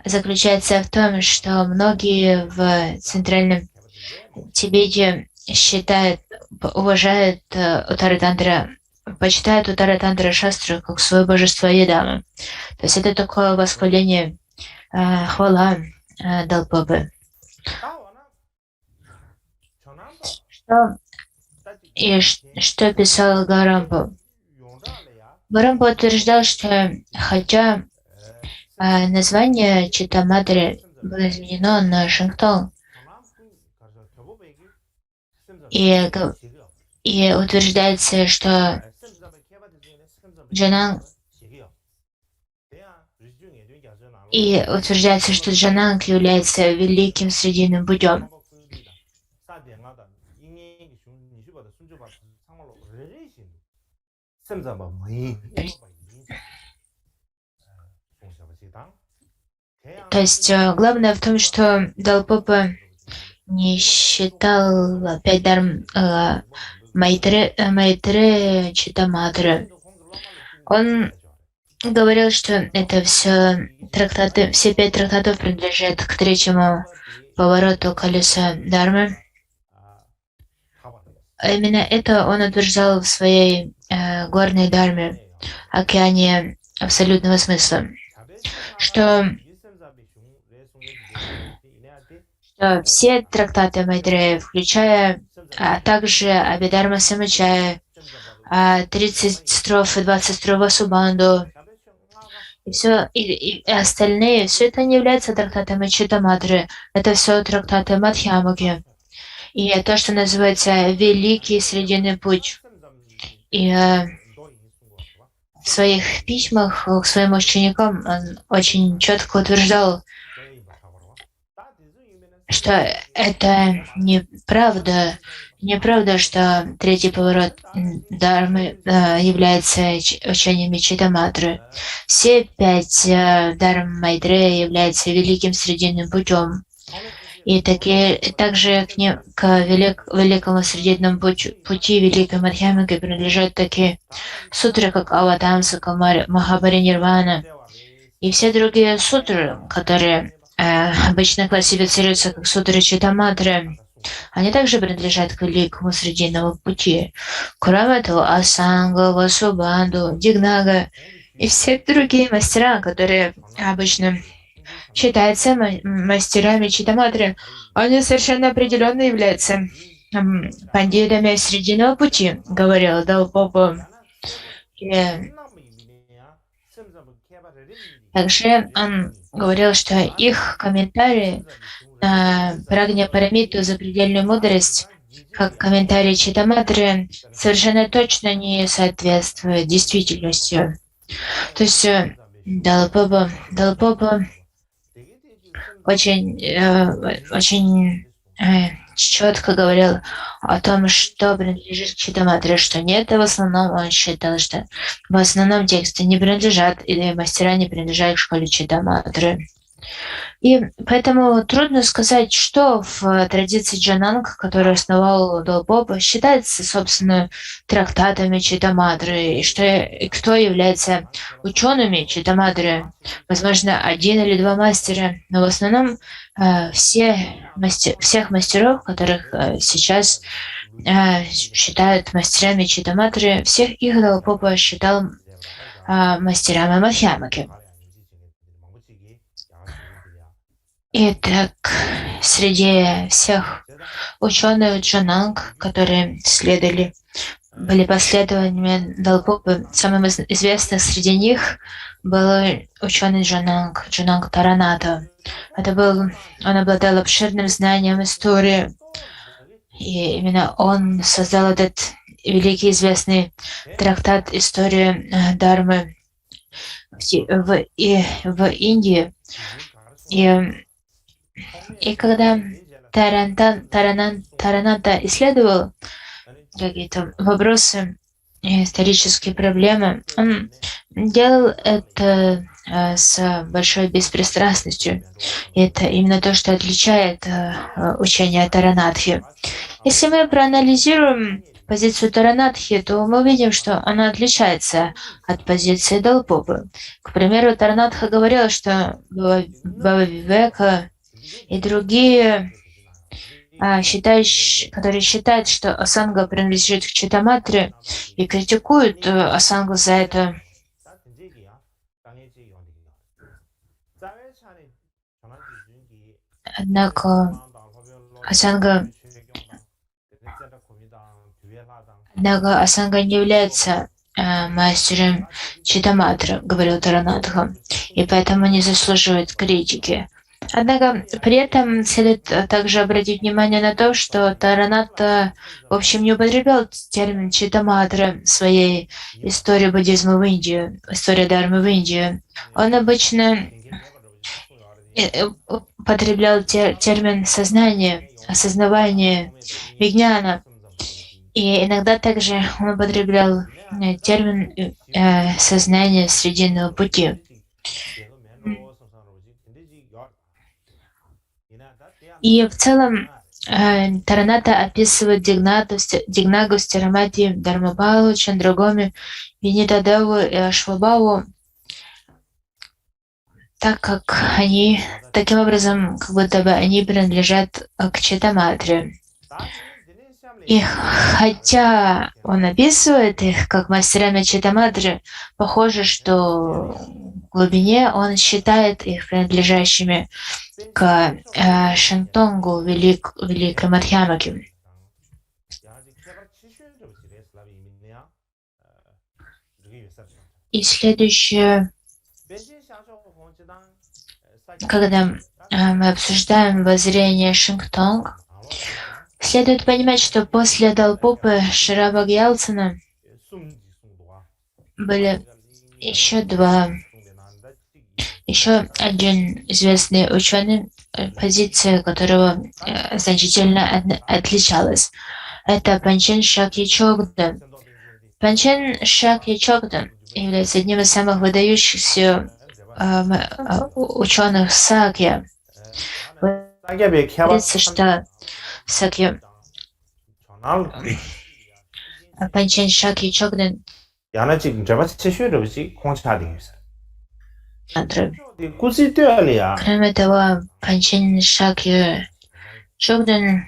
заключается в том, что многие в Центральном Тибете уважают Уттаратантра, почитают Уттаратантра Шастру как свое божество Ядама. То есть это такое восхваление, хвала Далпопы. Что писал Гарампа? Гарампа утверждал, что хотя название Читамадри было изменено на Шинктал, и утверждается, что Джананг является великим срединным путем. То есть главное в том, что Далпопа не считал 5 дарм Майтре Читамадры. Он говорил, что это все 5 трактатов принадлежат к 3-му повороту колеса Дharмы. Именно это он утверждал в своей горной Дharме, океане абсолютного смысла, что все трактаты Майтрея, включая также Абхидharма Самучая, 30 строф и 20 строф Васубанду, и остальные, все это не является трактатами Читамадры, это все трактаты Мадхьямаки. И то, что называется Великий Срединный Путь. И в своих письмах к своим ученикам он очень четко утверждал, что это неправда, что 3-й поворот Дharмы является учениями Читамадры. Все 5 Дharм Майтрея являются великим срединным путем. И также к великому срединному пути Великой Мадхьямаки принадлежат такие сутры, как Аватамса, Махапаринирвана и все другие сутры, которые обычно классифицируются как сутры Читамадры. Они также принадлежат к великому срединному пути. Кроме того, Асанга, Васубанду, Дигнага и все другие мастера, которые обычно считаются мастерами Читамадры, они совершенно определенно являются пандитами срединного пути, говорил Далпопа. Также он говорил, что их комментарии на Прагня Парамиту запредельную мудрость, как комментарии Читамадры, совершенно точно не соответствуют действительности. То есть Далпопа очень четко говорил о том, что принадлежит Читамадре, что нет, и в основном он считал, что в основном тексты не принадлежат, или мастера не принадлежат к школе Читамадры. И поэтому трудно сказать, что в традиции Джананг, которую основал Далпопа, считается, собственно, трактатами Читамадры, и кто является учеными Читамадры. Возможно, 1 или 2 мастера, но в основном всех мастеров, которых сейчас считают мастерами Читамадры, всех их Далпопа считал мастерами Мадхьямаки. Итак, среди всех ученых Джананг, которые были последователями Далпопы, самым известным среди них был ученый Джананг Тараната. Он обладал обширным знанием истории, и именно он создал этот великий известный трактат «История Дharмы» в Индии. И когда Тараната исследовал какие-то вопросы, исторические проблемы, он делал это с большой беспристрастностью. И это именно то, что отличает учение Таранатхи. Если мы проанализируем позицию Таранатхи, то мы видим, что она отличается от позиции Далпопы. К примеру, Таранатха говорил, что Бава Вивека и другие, которые считают, что Асанга принадлежит к Читаматре и критикуют Асангу за это. Однако Асанга не является мастером Читаматра, говорил Таранатха, и поэтому не заслуживает критики. Однако при этом следует также обратить внимание на то, что Таранатха, в общем, не употреблял термин Читаматра в своей истории буддизма в Индии, истории Дharмы в Индии. Он обычно употреблял термин сознание, осознавание, вигняна. И иногда также он употреблял термин сознание срединного пути. И в целом Тараната описывает Дигнагу, Стирамати, Дharmapala, Чандрагоми, Винитадеву и Ашвабаву, так как они, таким образом, как будто бы они принадлежат к Читаматре. И хотя он описывает их как мастерами Читаматры, похоже, что в глубине он считает их принадлежащими к Шантонгу, великой Мадхьямаке. И следующее, когда мы обсуждаем воззрение Шингтонг, следует понимать, что после Далпопы Шираба Гьялцена были еще один известный ученый, позиция которого значительно отличалась. Это Панчен Шакья Чогда. Панчен Шакья Чогда является одним из самых выдающихся ученых Сакья. Говорится, что Сакья Панчен Шакья Чогда кроме того, Панчен Шакья Чогдан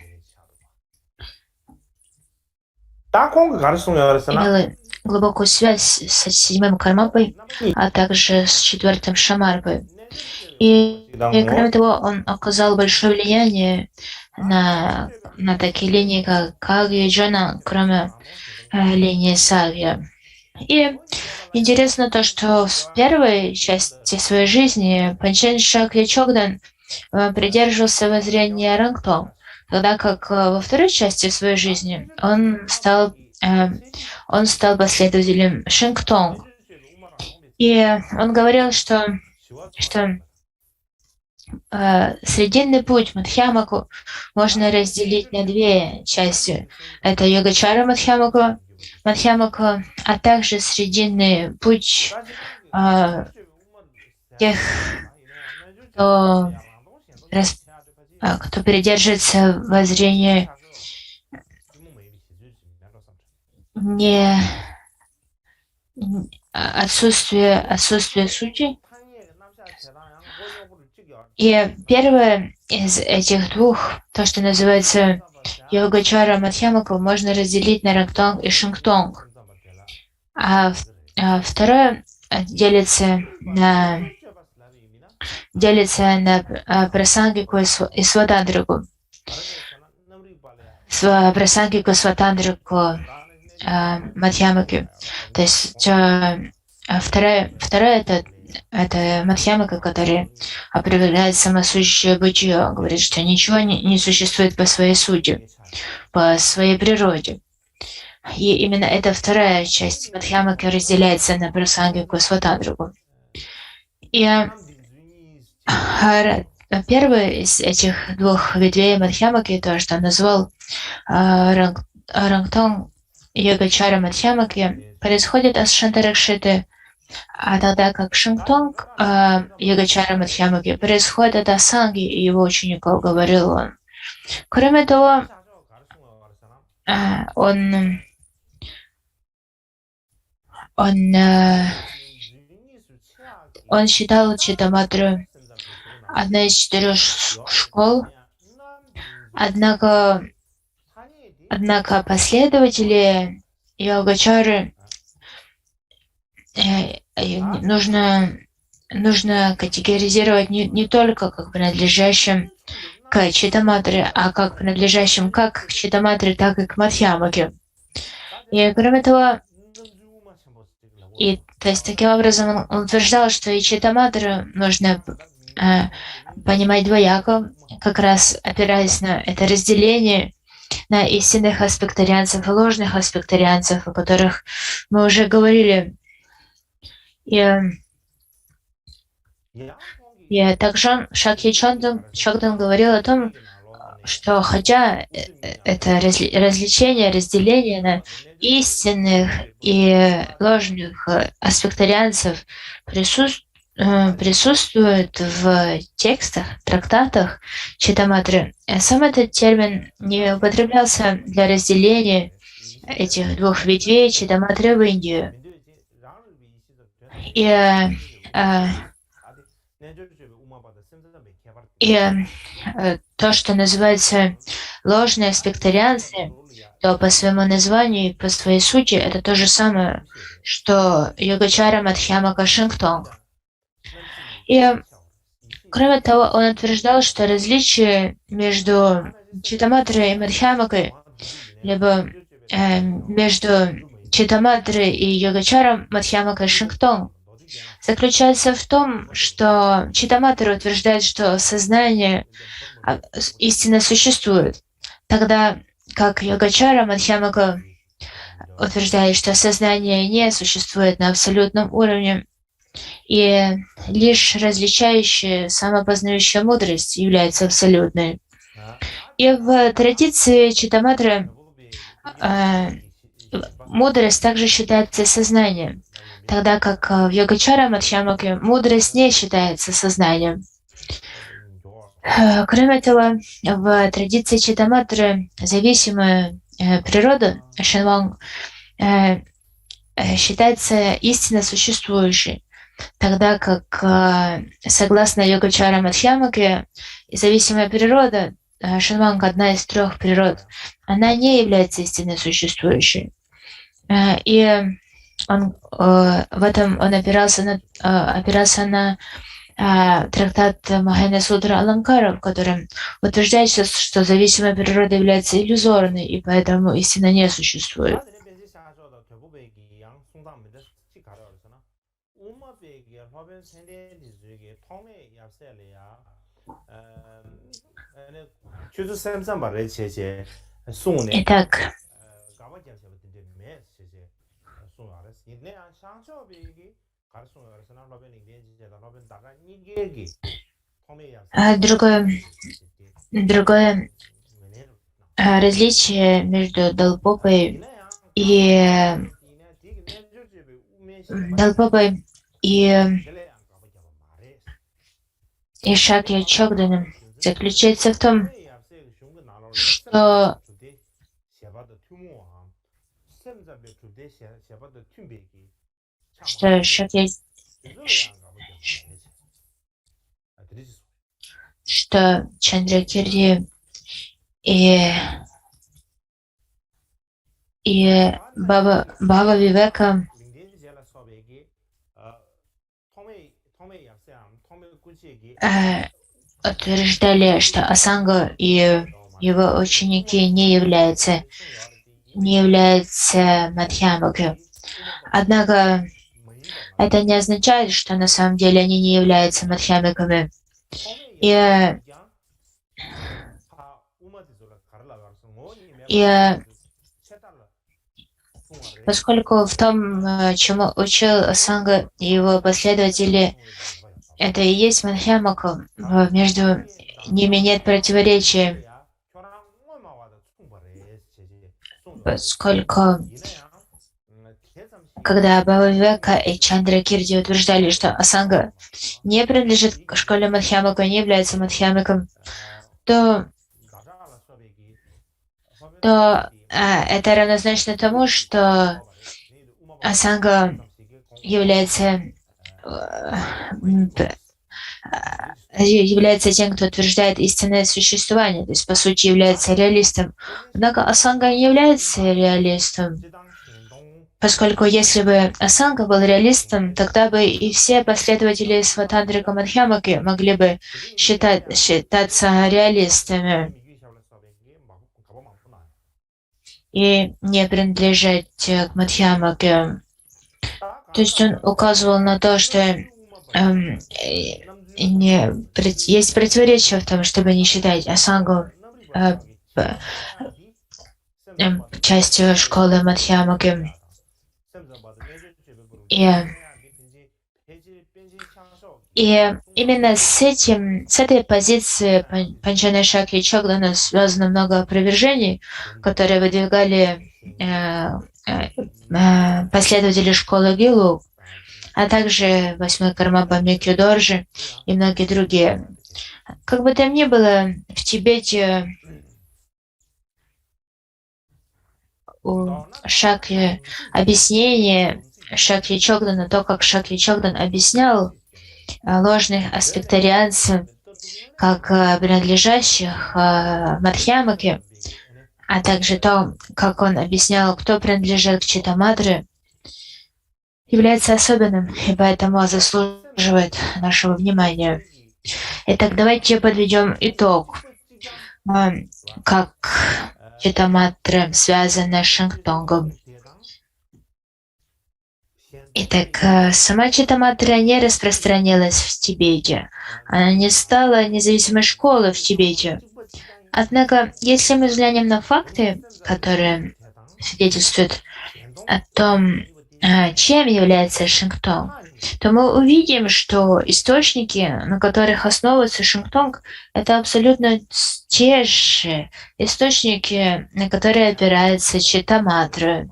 имела глубокую связь с седьмым Кармапой, а также с четвертым Шамарпой. И кроме того, он оказал большое влияние на такие линии, как Кагья и Джона, кроме линии Сагья. И интересно то, что в первой части своей жизни Панчен Шакья Чогдан придерживался воззрения Рангтонг, тогда как во второй части своей жизни он стал последователем Шингтонг. И он говорил, что срединный путь Мадхьямаку можно разделить на две части. Это Йогачара Мадхьямаку, а также срединный путь тех, кто придерживается воззрения не отсутствие сути. И первое из этих двух, то, что называется Йогачара Мадхьямаку, можно разделить на Рангтонг и Шингтонг. А второе делится на Прасангику и Сватантрику. Прасангику, Сватантрику Мадхьямаки. То есть вторая это Мадхьямака, который определяет самосущее бытие, говорит, что ничего не существует по своей сути, по своей природе. И именно эта вторая часть Мадхьямаки разделяется на Прасангику и Сватантрику. И первый из этих двух ветвей Мадхьямаки, то, что он назвал Рангтонг Йогачара Мадхьямаки, происходит от Шантаракшиты А тогда как Шинтонг, Йогачара Мадхьямаки, происходит от Асанги и его учеников, говорил он. Кроме того, он, он, он считал Читаматру одной из 4 школ, однако последователи Йогачары нужно категоризировать не только как принадлежащим к Читаматре, а как принадлежащим как к Читаматре, так и к Мадхьямаке. И кроме того, то есть таким образом он утверждал, что и Читаматру нужно понимать двояко, как раз опираясь на это разделение на истинных аспектарианцев и ложных аспектарианцев, о которых мы уже говорили. И также Шакья Чогдан говорил о том, что хотя это разделение на истинных и ложных аспектарианцев присутствует в текстах, трактатах Читаматры, сам этот термин не употреблялся для разделения этих двух ветвей Читаматры в Индию. И то, что называется ложные аспектарианцы, то по своему названию и по своей сути это то же самое, что Йогачара Мадхьямака Шинтонг. И кроме того, он утверждал, что различие между Читаматрой и Мадхьямакой, либо между Читаматрой и Йогачаром Мадхьямака Шинтонг, заключается в том, что Читаматра утверждает, что сознание истинно существует, тогда как Йогачара Мадхьямака утверждает, что сознание не существует на абсолютном уровне, и лишь различающая самопознающая мудрость является абсолютной. И в традиции Читаматры мудрость также считается сознанием, тогда как в Йогачара Мадхьямаке мудрость не считается сознанием. Кроме того, в традиции Читаматры зависимая природа Шинванг считается истинно существующей, тогда как, согласно Йогачара Мадхьямаке, зависимая природа Шинванг, одна из 3 природ, она не является истинно существующей. И в этом он опирался на трактат Махаяна Сутра Аламкара, в котором утверждается, что зависимая природа является иллюзорной, и поэтому истина не существует. Итак, другое различие между Далпопой и Шакья Чогданом заключается в том, что Чандракирти и Бхава Вивека утверждали, что Асанга и его ученики не являются Мадхьямакой. Однако это не означает, что на самом деле они не являются Мадхьямаками. И поскольку в том, чему учил Асанга и его последователи, это и есть Мадхьямака, между ними нет противоречия, поскольку когда Бхавивека и Чандракирти утверждали, что Асанга не принадлежит к школе Мадхьямака, не является Мадхьямаком, то это равнозначно тому, что Асанга является тем, кто утверждает истинное существование, то есть, по сути, является реалистом. Однако Асанга не является реалистом, поскольку если бы Асанга был реалистом, тогда бы и все последователи Сватантрика Мадхьямаки могли бы считаться реалистами и не принадлежать к Мадхьямаке. То есть он указывал на то, что есть противоречие в том, чтобы не считать Асангу частью школы Мадхьямаки. И именно с этой позиции Панчана Шакья Чогдана связано много опровержений, которые выдвигали последователи школы Гилу, а также восьмой карма Бамикью Доржи и многие другие. Как бы там ни было, в Тибете у Шакьи объяснение Шакьи Чогдана, то, как Шакьи Чогдан объяснял ложных аспектарианцев как принадлежащих Мадхьямаке, а также то, как он объяснял, кто принадлежит к Читаматре, является особенным и поэтому заслуживает нашего внимания. Итак, давайте подведем итог, как Читаматра связана с Шангтонгом. Итак, сама Читаматра не распространилась в Тибете. Она не стала независимой школой в Тибете. Однако, если мы взглянем на факты, которые свидетельствуют о том, чем является Шангтонг, то мы увидим, что источники, на которых основывается Шангтонг, это абсолютно те же источники, на которые опирается Читаматра.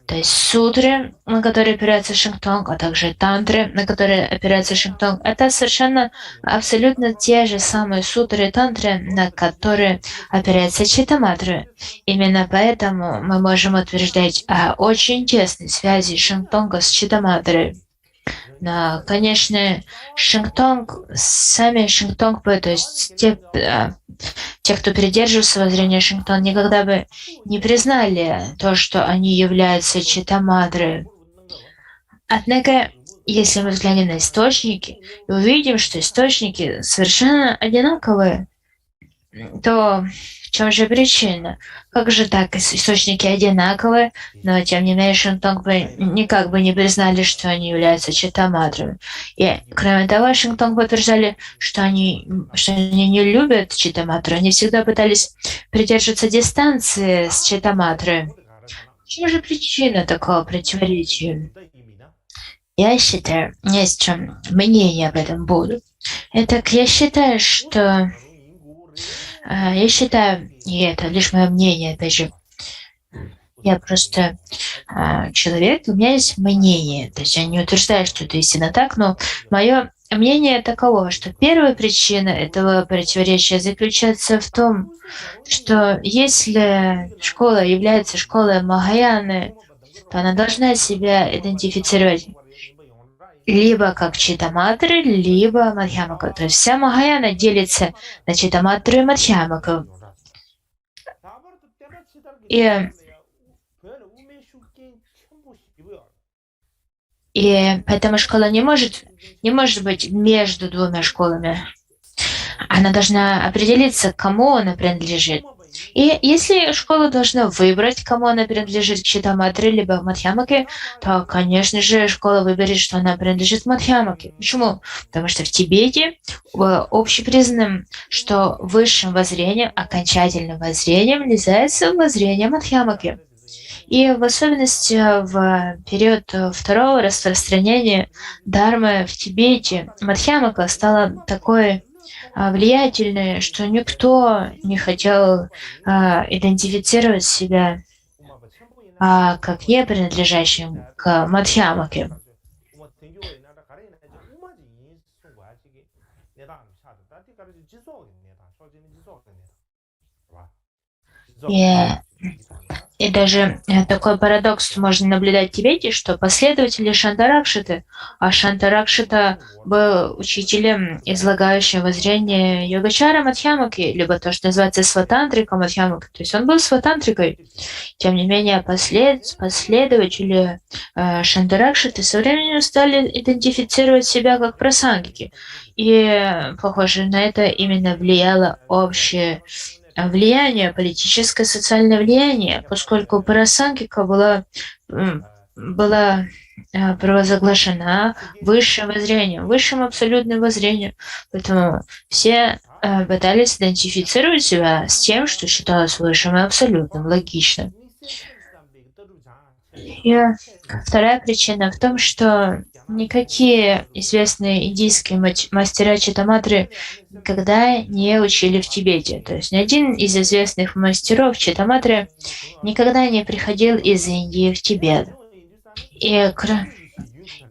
То есть сутры, на которые опирается Шангтонг, а также тантры, на которые опирается Шангтонг, это совершенно абсолютно те же самые сутры и тантры, на которые опирается Читаматра. Именно поэтому мы можем утверждать о очень тесной связи Шангтонга с Читаматрой. Но, конечно, сами Шангтонгпы, то есть те, кто придерживался воззрения Шангтонг, никогда бы не признали то, что они являются Читаматрой. Однако, если мы взглянем на источники и увидим, что источники совершенно одинаковые, то в чем же причина? Как же так? Источники одинаковые, но тем не менее Шангтонгпы никак бы не признали, что они являются Читаматрами. И кроме того, Шангтонгпы утверждали, что они не любят Читаматру, они всегда пытались придерживаться дистанции с Читаматрой. В чем же причина такого противоречия? Я считаю, есть мнение об этом буду. Итак, я считаю, и это лишь мое мнение, опять же, я просто человек, у меня есть мнение, то есть я не утверждаю, что это истинно так, но мое мнение таково, что первая причина этого противоречия заключается в том, что если школа является школой Махаяны, то она должна себя идентифицировать либо как Читаматры, либо Мадхьямака. То есть вся Махаяна делится на Читаматру и Мадхьямаку. И поэтому школа не может быть между двумя школами. Она должна определиться, кому она принадлежит. И если школа должна выбрать, кому она принадлежит, к Читаматре либо Мадхьямаке, то, конечно же, школа выберет, что она принадлежит Мадхьямаке. Почему? Потому что в Тибете общепризнанным, что высшим воззрением, окончательным воззрением является воззрение Мадхьямаки. И в особенности в период второго распространения дхармы в Тибете Мадхьямака стала такой влиятельной, что никто не хотел идентифицировать себя как не принадлежащим к Мадхьямаке. И И даже такой парадокс можно наблюдать в Тибете, что последователи Шантаракшиты, а Шантаракшита был учителем, излагающим воззрение Йогачара Мадхьямаки, либо то, что называется сватантрика Мадхьямаки. То есть он был сватантрикой. Тем не менее, последователи Шантаракшиты со временем стали идентифицировать себя как прасангики. И, похоже, на это именно влияло общее влияние, политическое, социальное влияние, поскольку парасангика была провозглашена высшим воззрением, высшим абсолютным воззрением. Поэтому все пытались идентифицировать себя с тем, что считалось высшим и абсолютным, логично. И вторая причина в том, что никакие известные индийские мастера читаматры никогда не учили в Тибете. То есть ни один из известных мастеров читаматры никогда не приходил из Индии в Тибет. И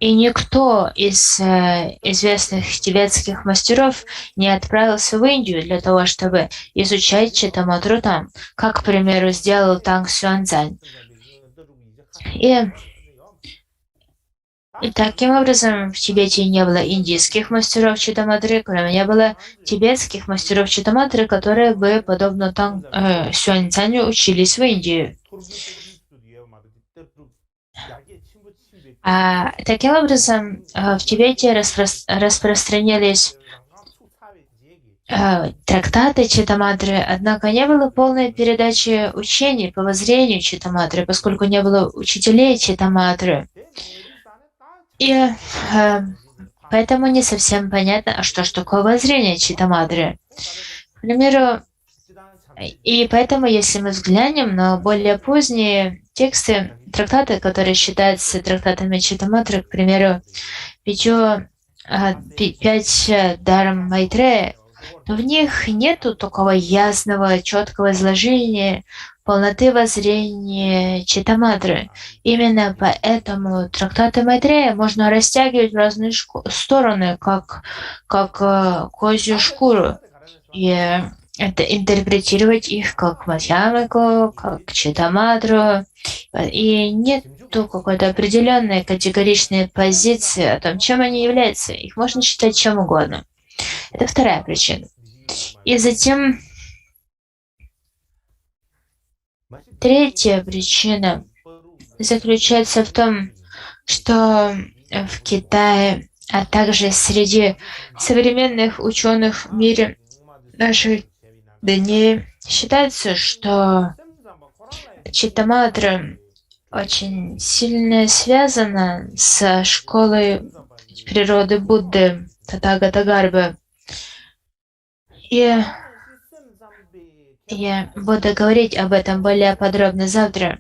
никто из известных тибетских мастеров не отправился в Индию для того, чтобы изучать читаматру там, как, к примеру, сделал Танг Сюаньцзань. И таким образом в Тибете не было индийских мастеров читаматры, кроме не было тибетских мастеров читаматры, которые бы, подобно Танг Сюаньцзаню, учились в Индии. Таким образом, в Тибете распространились трактаты читаматры, однако не было полной передачи учений по воззрению читаматры, поскольку не было учителей читаматры. И поэтому не совсем понятно, что ж такое воззрение читаматры. К примеру, и поэтому, если мы взглянем на более поздние тексты, трактаты, которые считаются трактатами читаматры, к примеру, 5 дарам Майтрея, то в них нету такого ясного, четкого изложения полноты воззрения читаматры. Именно поэтому трактаты Майтрея можно растягивать в разные стороны, как козью шкуру, и это интерпретировать их как Мадхьямаку, как читаматру, и нету какой-то определенной категоричной позиции о том, чем они являются. Их можно считать чем угодно. Это вторая причина. И затем третья причина заключается в том, что в Китае, а также среди современных ученых в мире наших дней считается, что читаматра очень сильно связана с школой природы Будды Татагата-Гарбы. И я буду говорить об этом более подробно завтра.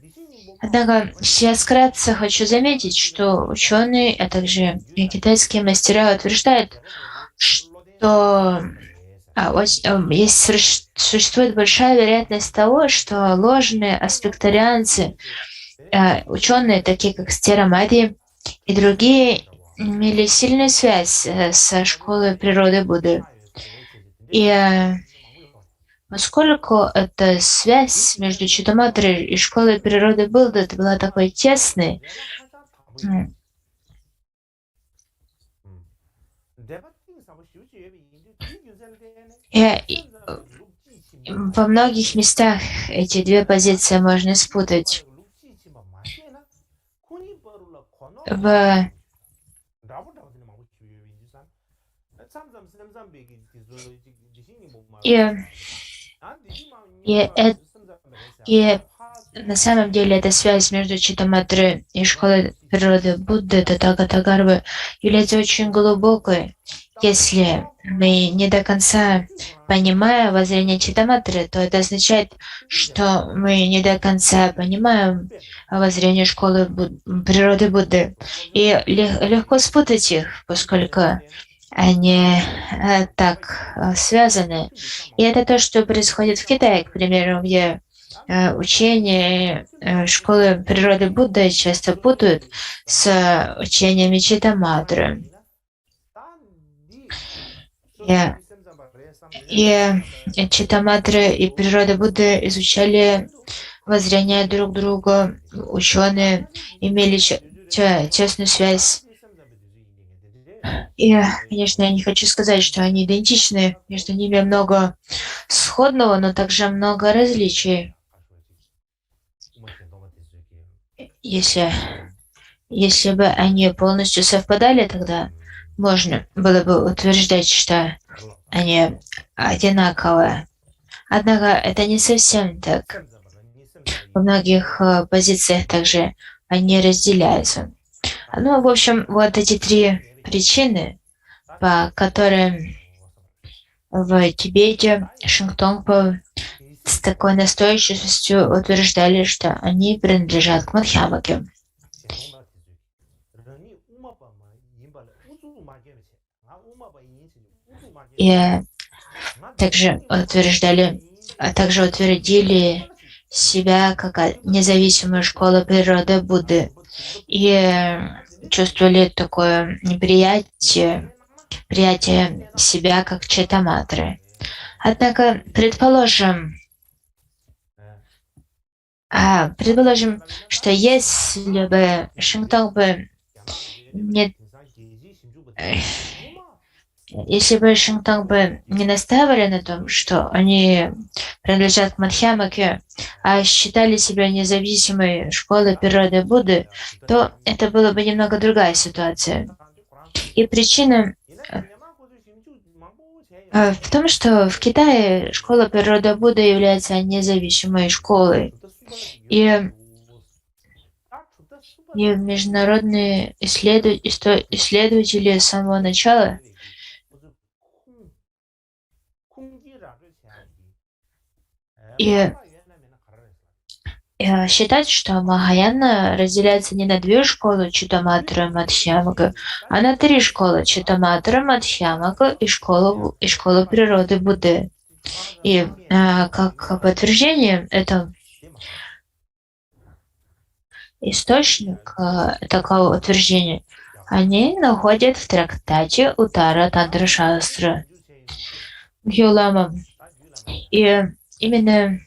Однако сейчас вкратце хочу заметить, что ученые, а также и китайские мастера утверждают, что существует большая вероятность того, что ложные аспектарианцы, ученые, такие как Стирамади и другие, имели сильную связь со школой природы Будды. И поскольку эта связь между читаматрой и школой природы Будды была такой тесной, и во многих местах эти две позиции можно спутать. И на самом деле эта связь между читаматрой и школой природы Будды Татагата-Гарбы является очень глубокой. Если мы не до конца понимаем воззрение читаматры, то это означает, что мы не до конца понимаем воззрение школы природы Будды. И легко спутать их, поскольку они так связаны. И это то, что происходит в Китае, к примеру, где учение школы природы Будды часто путают с учениями Читаматры. И Читаматры и природа Будды изучали воззрения друг друга. Ученые имели тесную связь. И, конечно, я не хочу сказать, что они идентичны. Между ними много сходного, но также много различий. Если бы они полностью совпадали, тогда можно было бы утверждать, что они одинаковые. Однако это не совсем так. Во многих позициях также они разделяются. Ну, в общем, вот эти три причины, по которым в Тибете Шингтонгпа с такой настойчивостью утверждали, что они принадлежат к Мадхьямаке. И также утвердили себя как независимую школу природы Будды и чувствовали такое приятие себя как Читаматры. Однако, предположим, что если бы Шингтонгпа не настаивали на том, что они принадлежат к Мадхьямаке, а считали себя независимой школой природы Будды, то это была бы немного другая ситуация. И причина в том, что в Китае школа природы Будды является независимой школой. И международные исследователи с самого начала считают, что Махаяна разделяется не на две школы Читаматра Мадхьямака, а на три школы Читаматра Мадхьямака и школу природы Будды. И как подтверждение это источник такого утверждения они находят в трактате Уттара Тантра Шастра Гьолама. И именно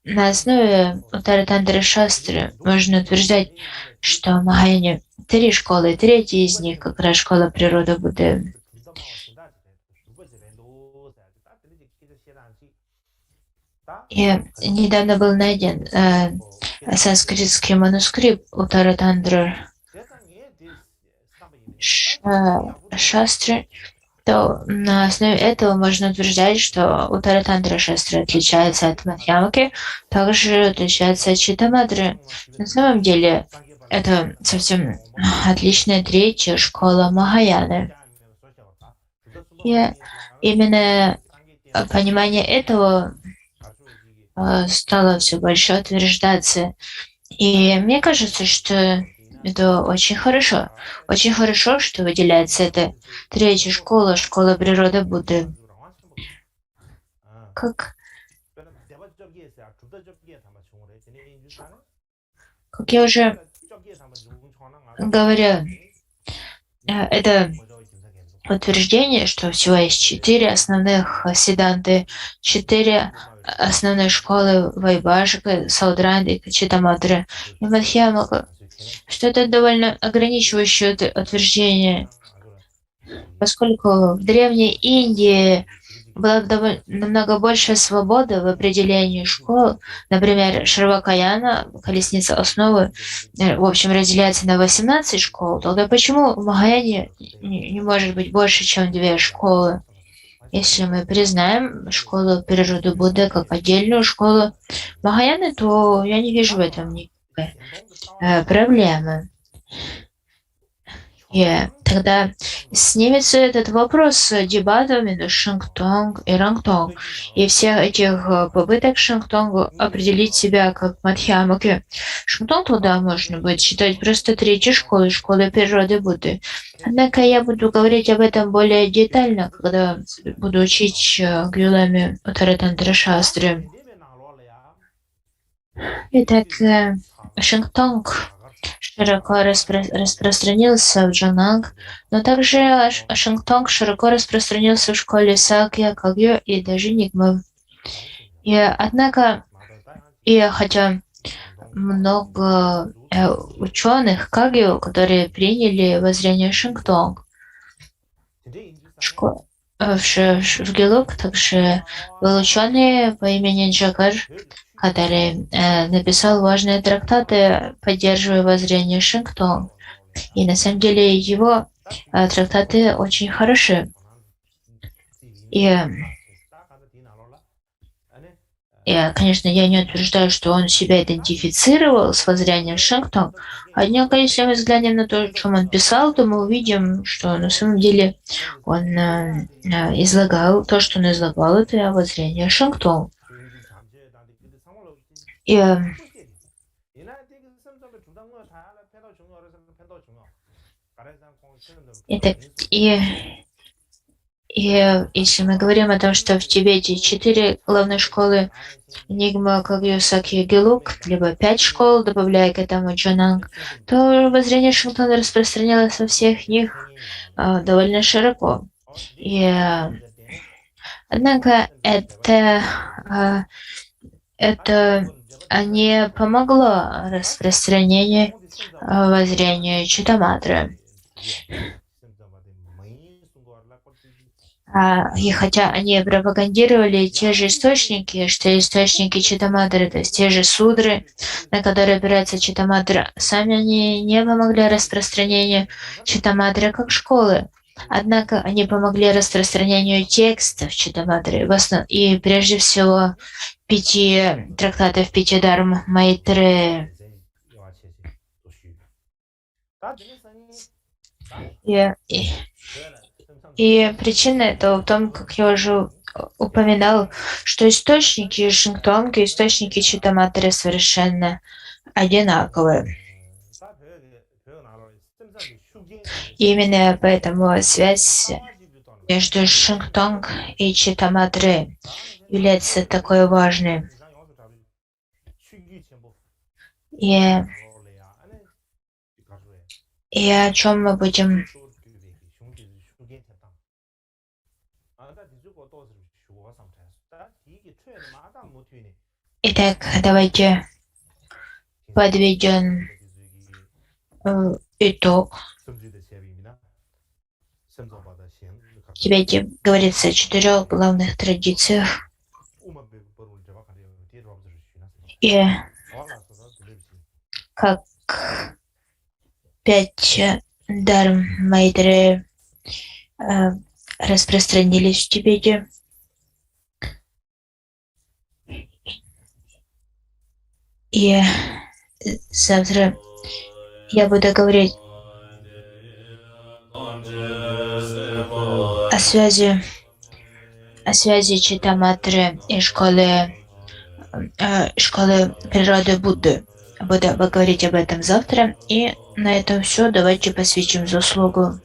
на основе Уттара Тантра Шастры можно утверждать, что в Махаяне три школы, третья из них как раз школа природы Будды. И недавно был найден санскритский манускрипт Уттара Тантра Шастры, то на основе этого можно утверждать, что Уттара Тантра Шастра отличается от Мадхьямаки, также отличается от Читаматры. На самом деле, это совсем отличная третья школа Махаяны. И именно понимание этого стало все больше утверждаться. И мне кажется, что это очень хорошо. Очень хорошо, что выделяется эта третья школа, школа природы Будды. Как я уже говорил, это утверждение, что всего есть четыре основных сиддханты, четыре основные школы Вайбхашика, Саудрандика, Читаматры и Мадхьямака, что это довольно ограничивающее утверждение, поскольку в Древней Индии была намного больше свободы в определении школ. Например, Шравакаяна, колесница основы, в общем, разделяется на 18 школ. Тогда почему в Махаяне не может быть больше, чем две школы? Если мы признаем школу природы Будды как отдельную школу Махаяны, то я не вижу в этом никакой проблемы. И тогда снимется этот вопрос с дебатов между Шингтонг и Рангтонг. И всех этих попыток Шингтонгу определить себя как Мадхьямаки. Шингтонг туда можно будет считать просто третьей школой, школой природы Будды. Однако я буду говорить об этом более детально, когда буду учить Гюлами Утаратантра Шастры. Итак, Шингтонг широко распространился в Джонанг, но также Шингтонг широко распространился в школе Сакья, Кагью и даже Нигмы. И хотя много ученых Кагью, которые приняли воззрение Шингтонг, в Гелук также был ученый по имени Джагар, который написал важные трактаты, поддерживая воззрение Шингтонг. И на самом деле его трактаты очень хороши. Конечно, я не утверждаю, что он себя идентифицировал с воззрением Шингтонг. Однако, если мы взглянем на то, о чем он писал, то мы увидим, что на самом деле он излагал то, что он излагал, это воззрение Шингтонг. И если мы говорим о том, что в Тибете 4 главные школы Нигма, Кагью, Сакья, Гелук, либо 5 школ, добавляя к этому Джонанг, то воззрение Шингтонга распространялось во всех них довольно широко. Однако это не помогло распространению воззрения Читаматры. И хотя они пропагандировали те же источники, что источники Читаматры, то есть те же судры, на которые опирается Читаматра, сами они не помогли распространению Читаматры как школы. Однако они помогли распространению текстов Читаматры, и прежде всего 5 трактатов 5 дарм Майтрея. И причина этого в том, как я уже упоминал, что источники Шингтонга и источники Читаматры совершенно одинаковые. И именно поэтому связь между Шингтонг и Читаматрой является такой важной. И о чем мы будем Итак, давайте подведем итог. В Тибете говорится о 4 главных традициях. И как 5 дарм Майтрея распространились в Тибете. И завтра я буду говорить о связи Читаматры и школы природы Будды. Буду говорить об этом завтра. И на этом все. Давайте посвятим заслугу.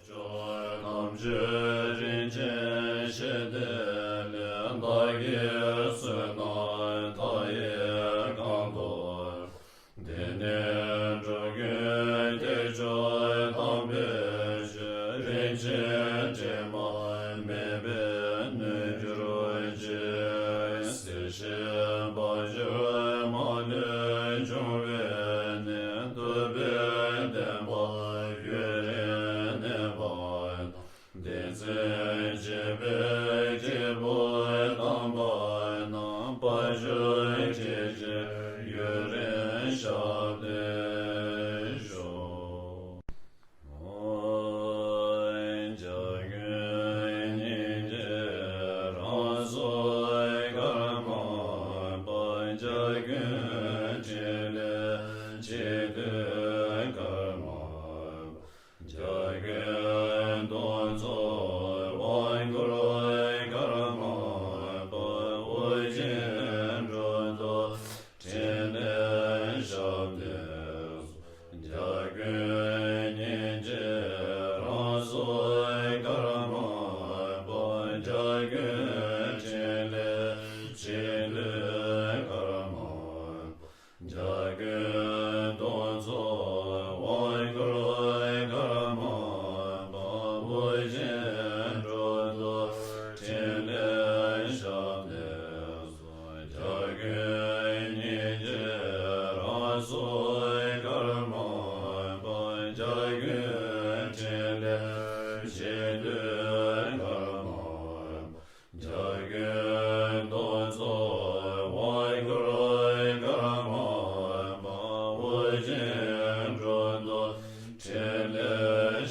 Jagger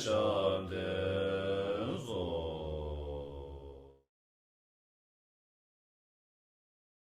Shall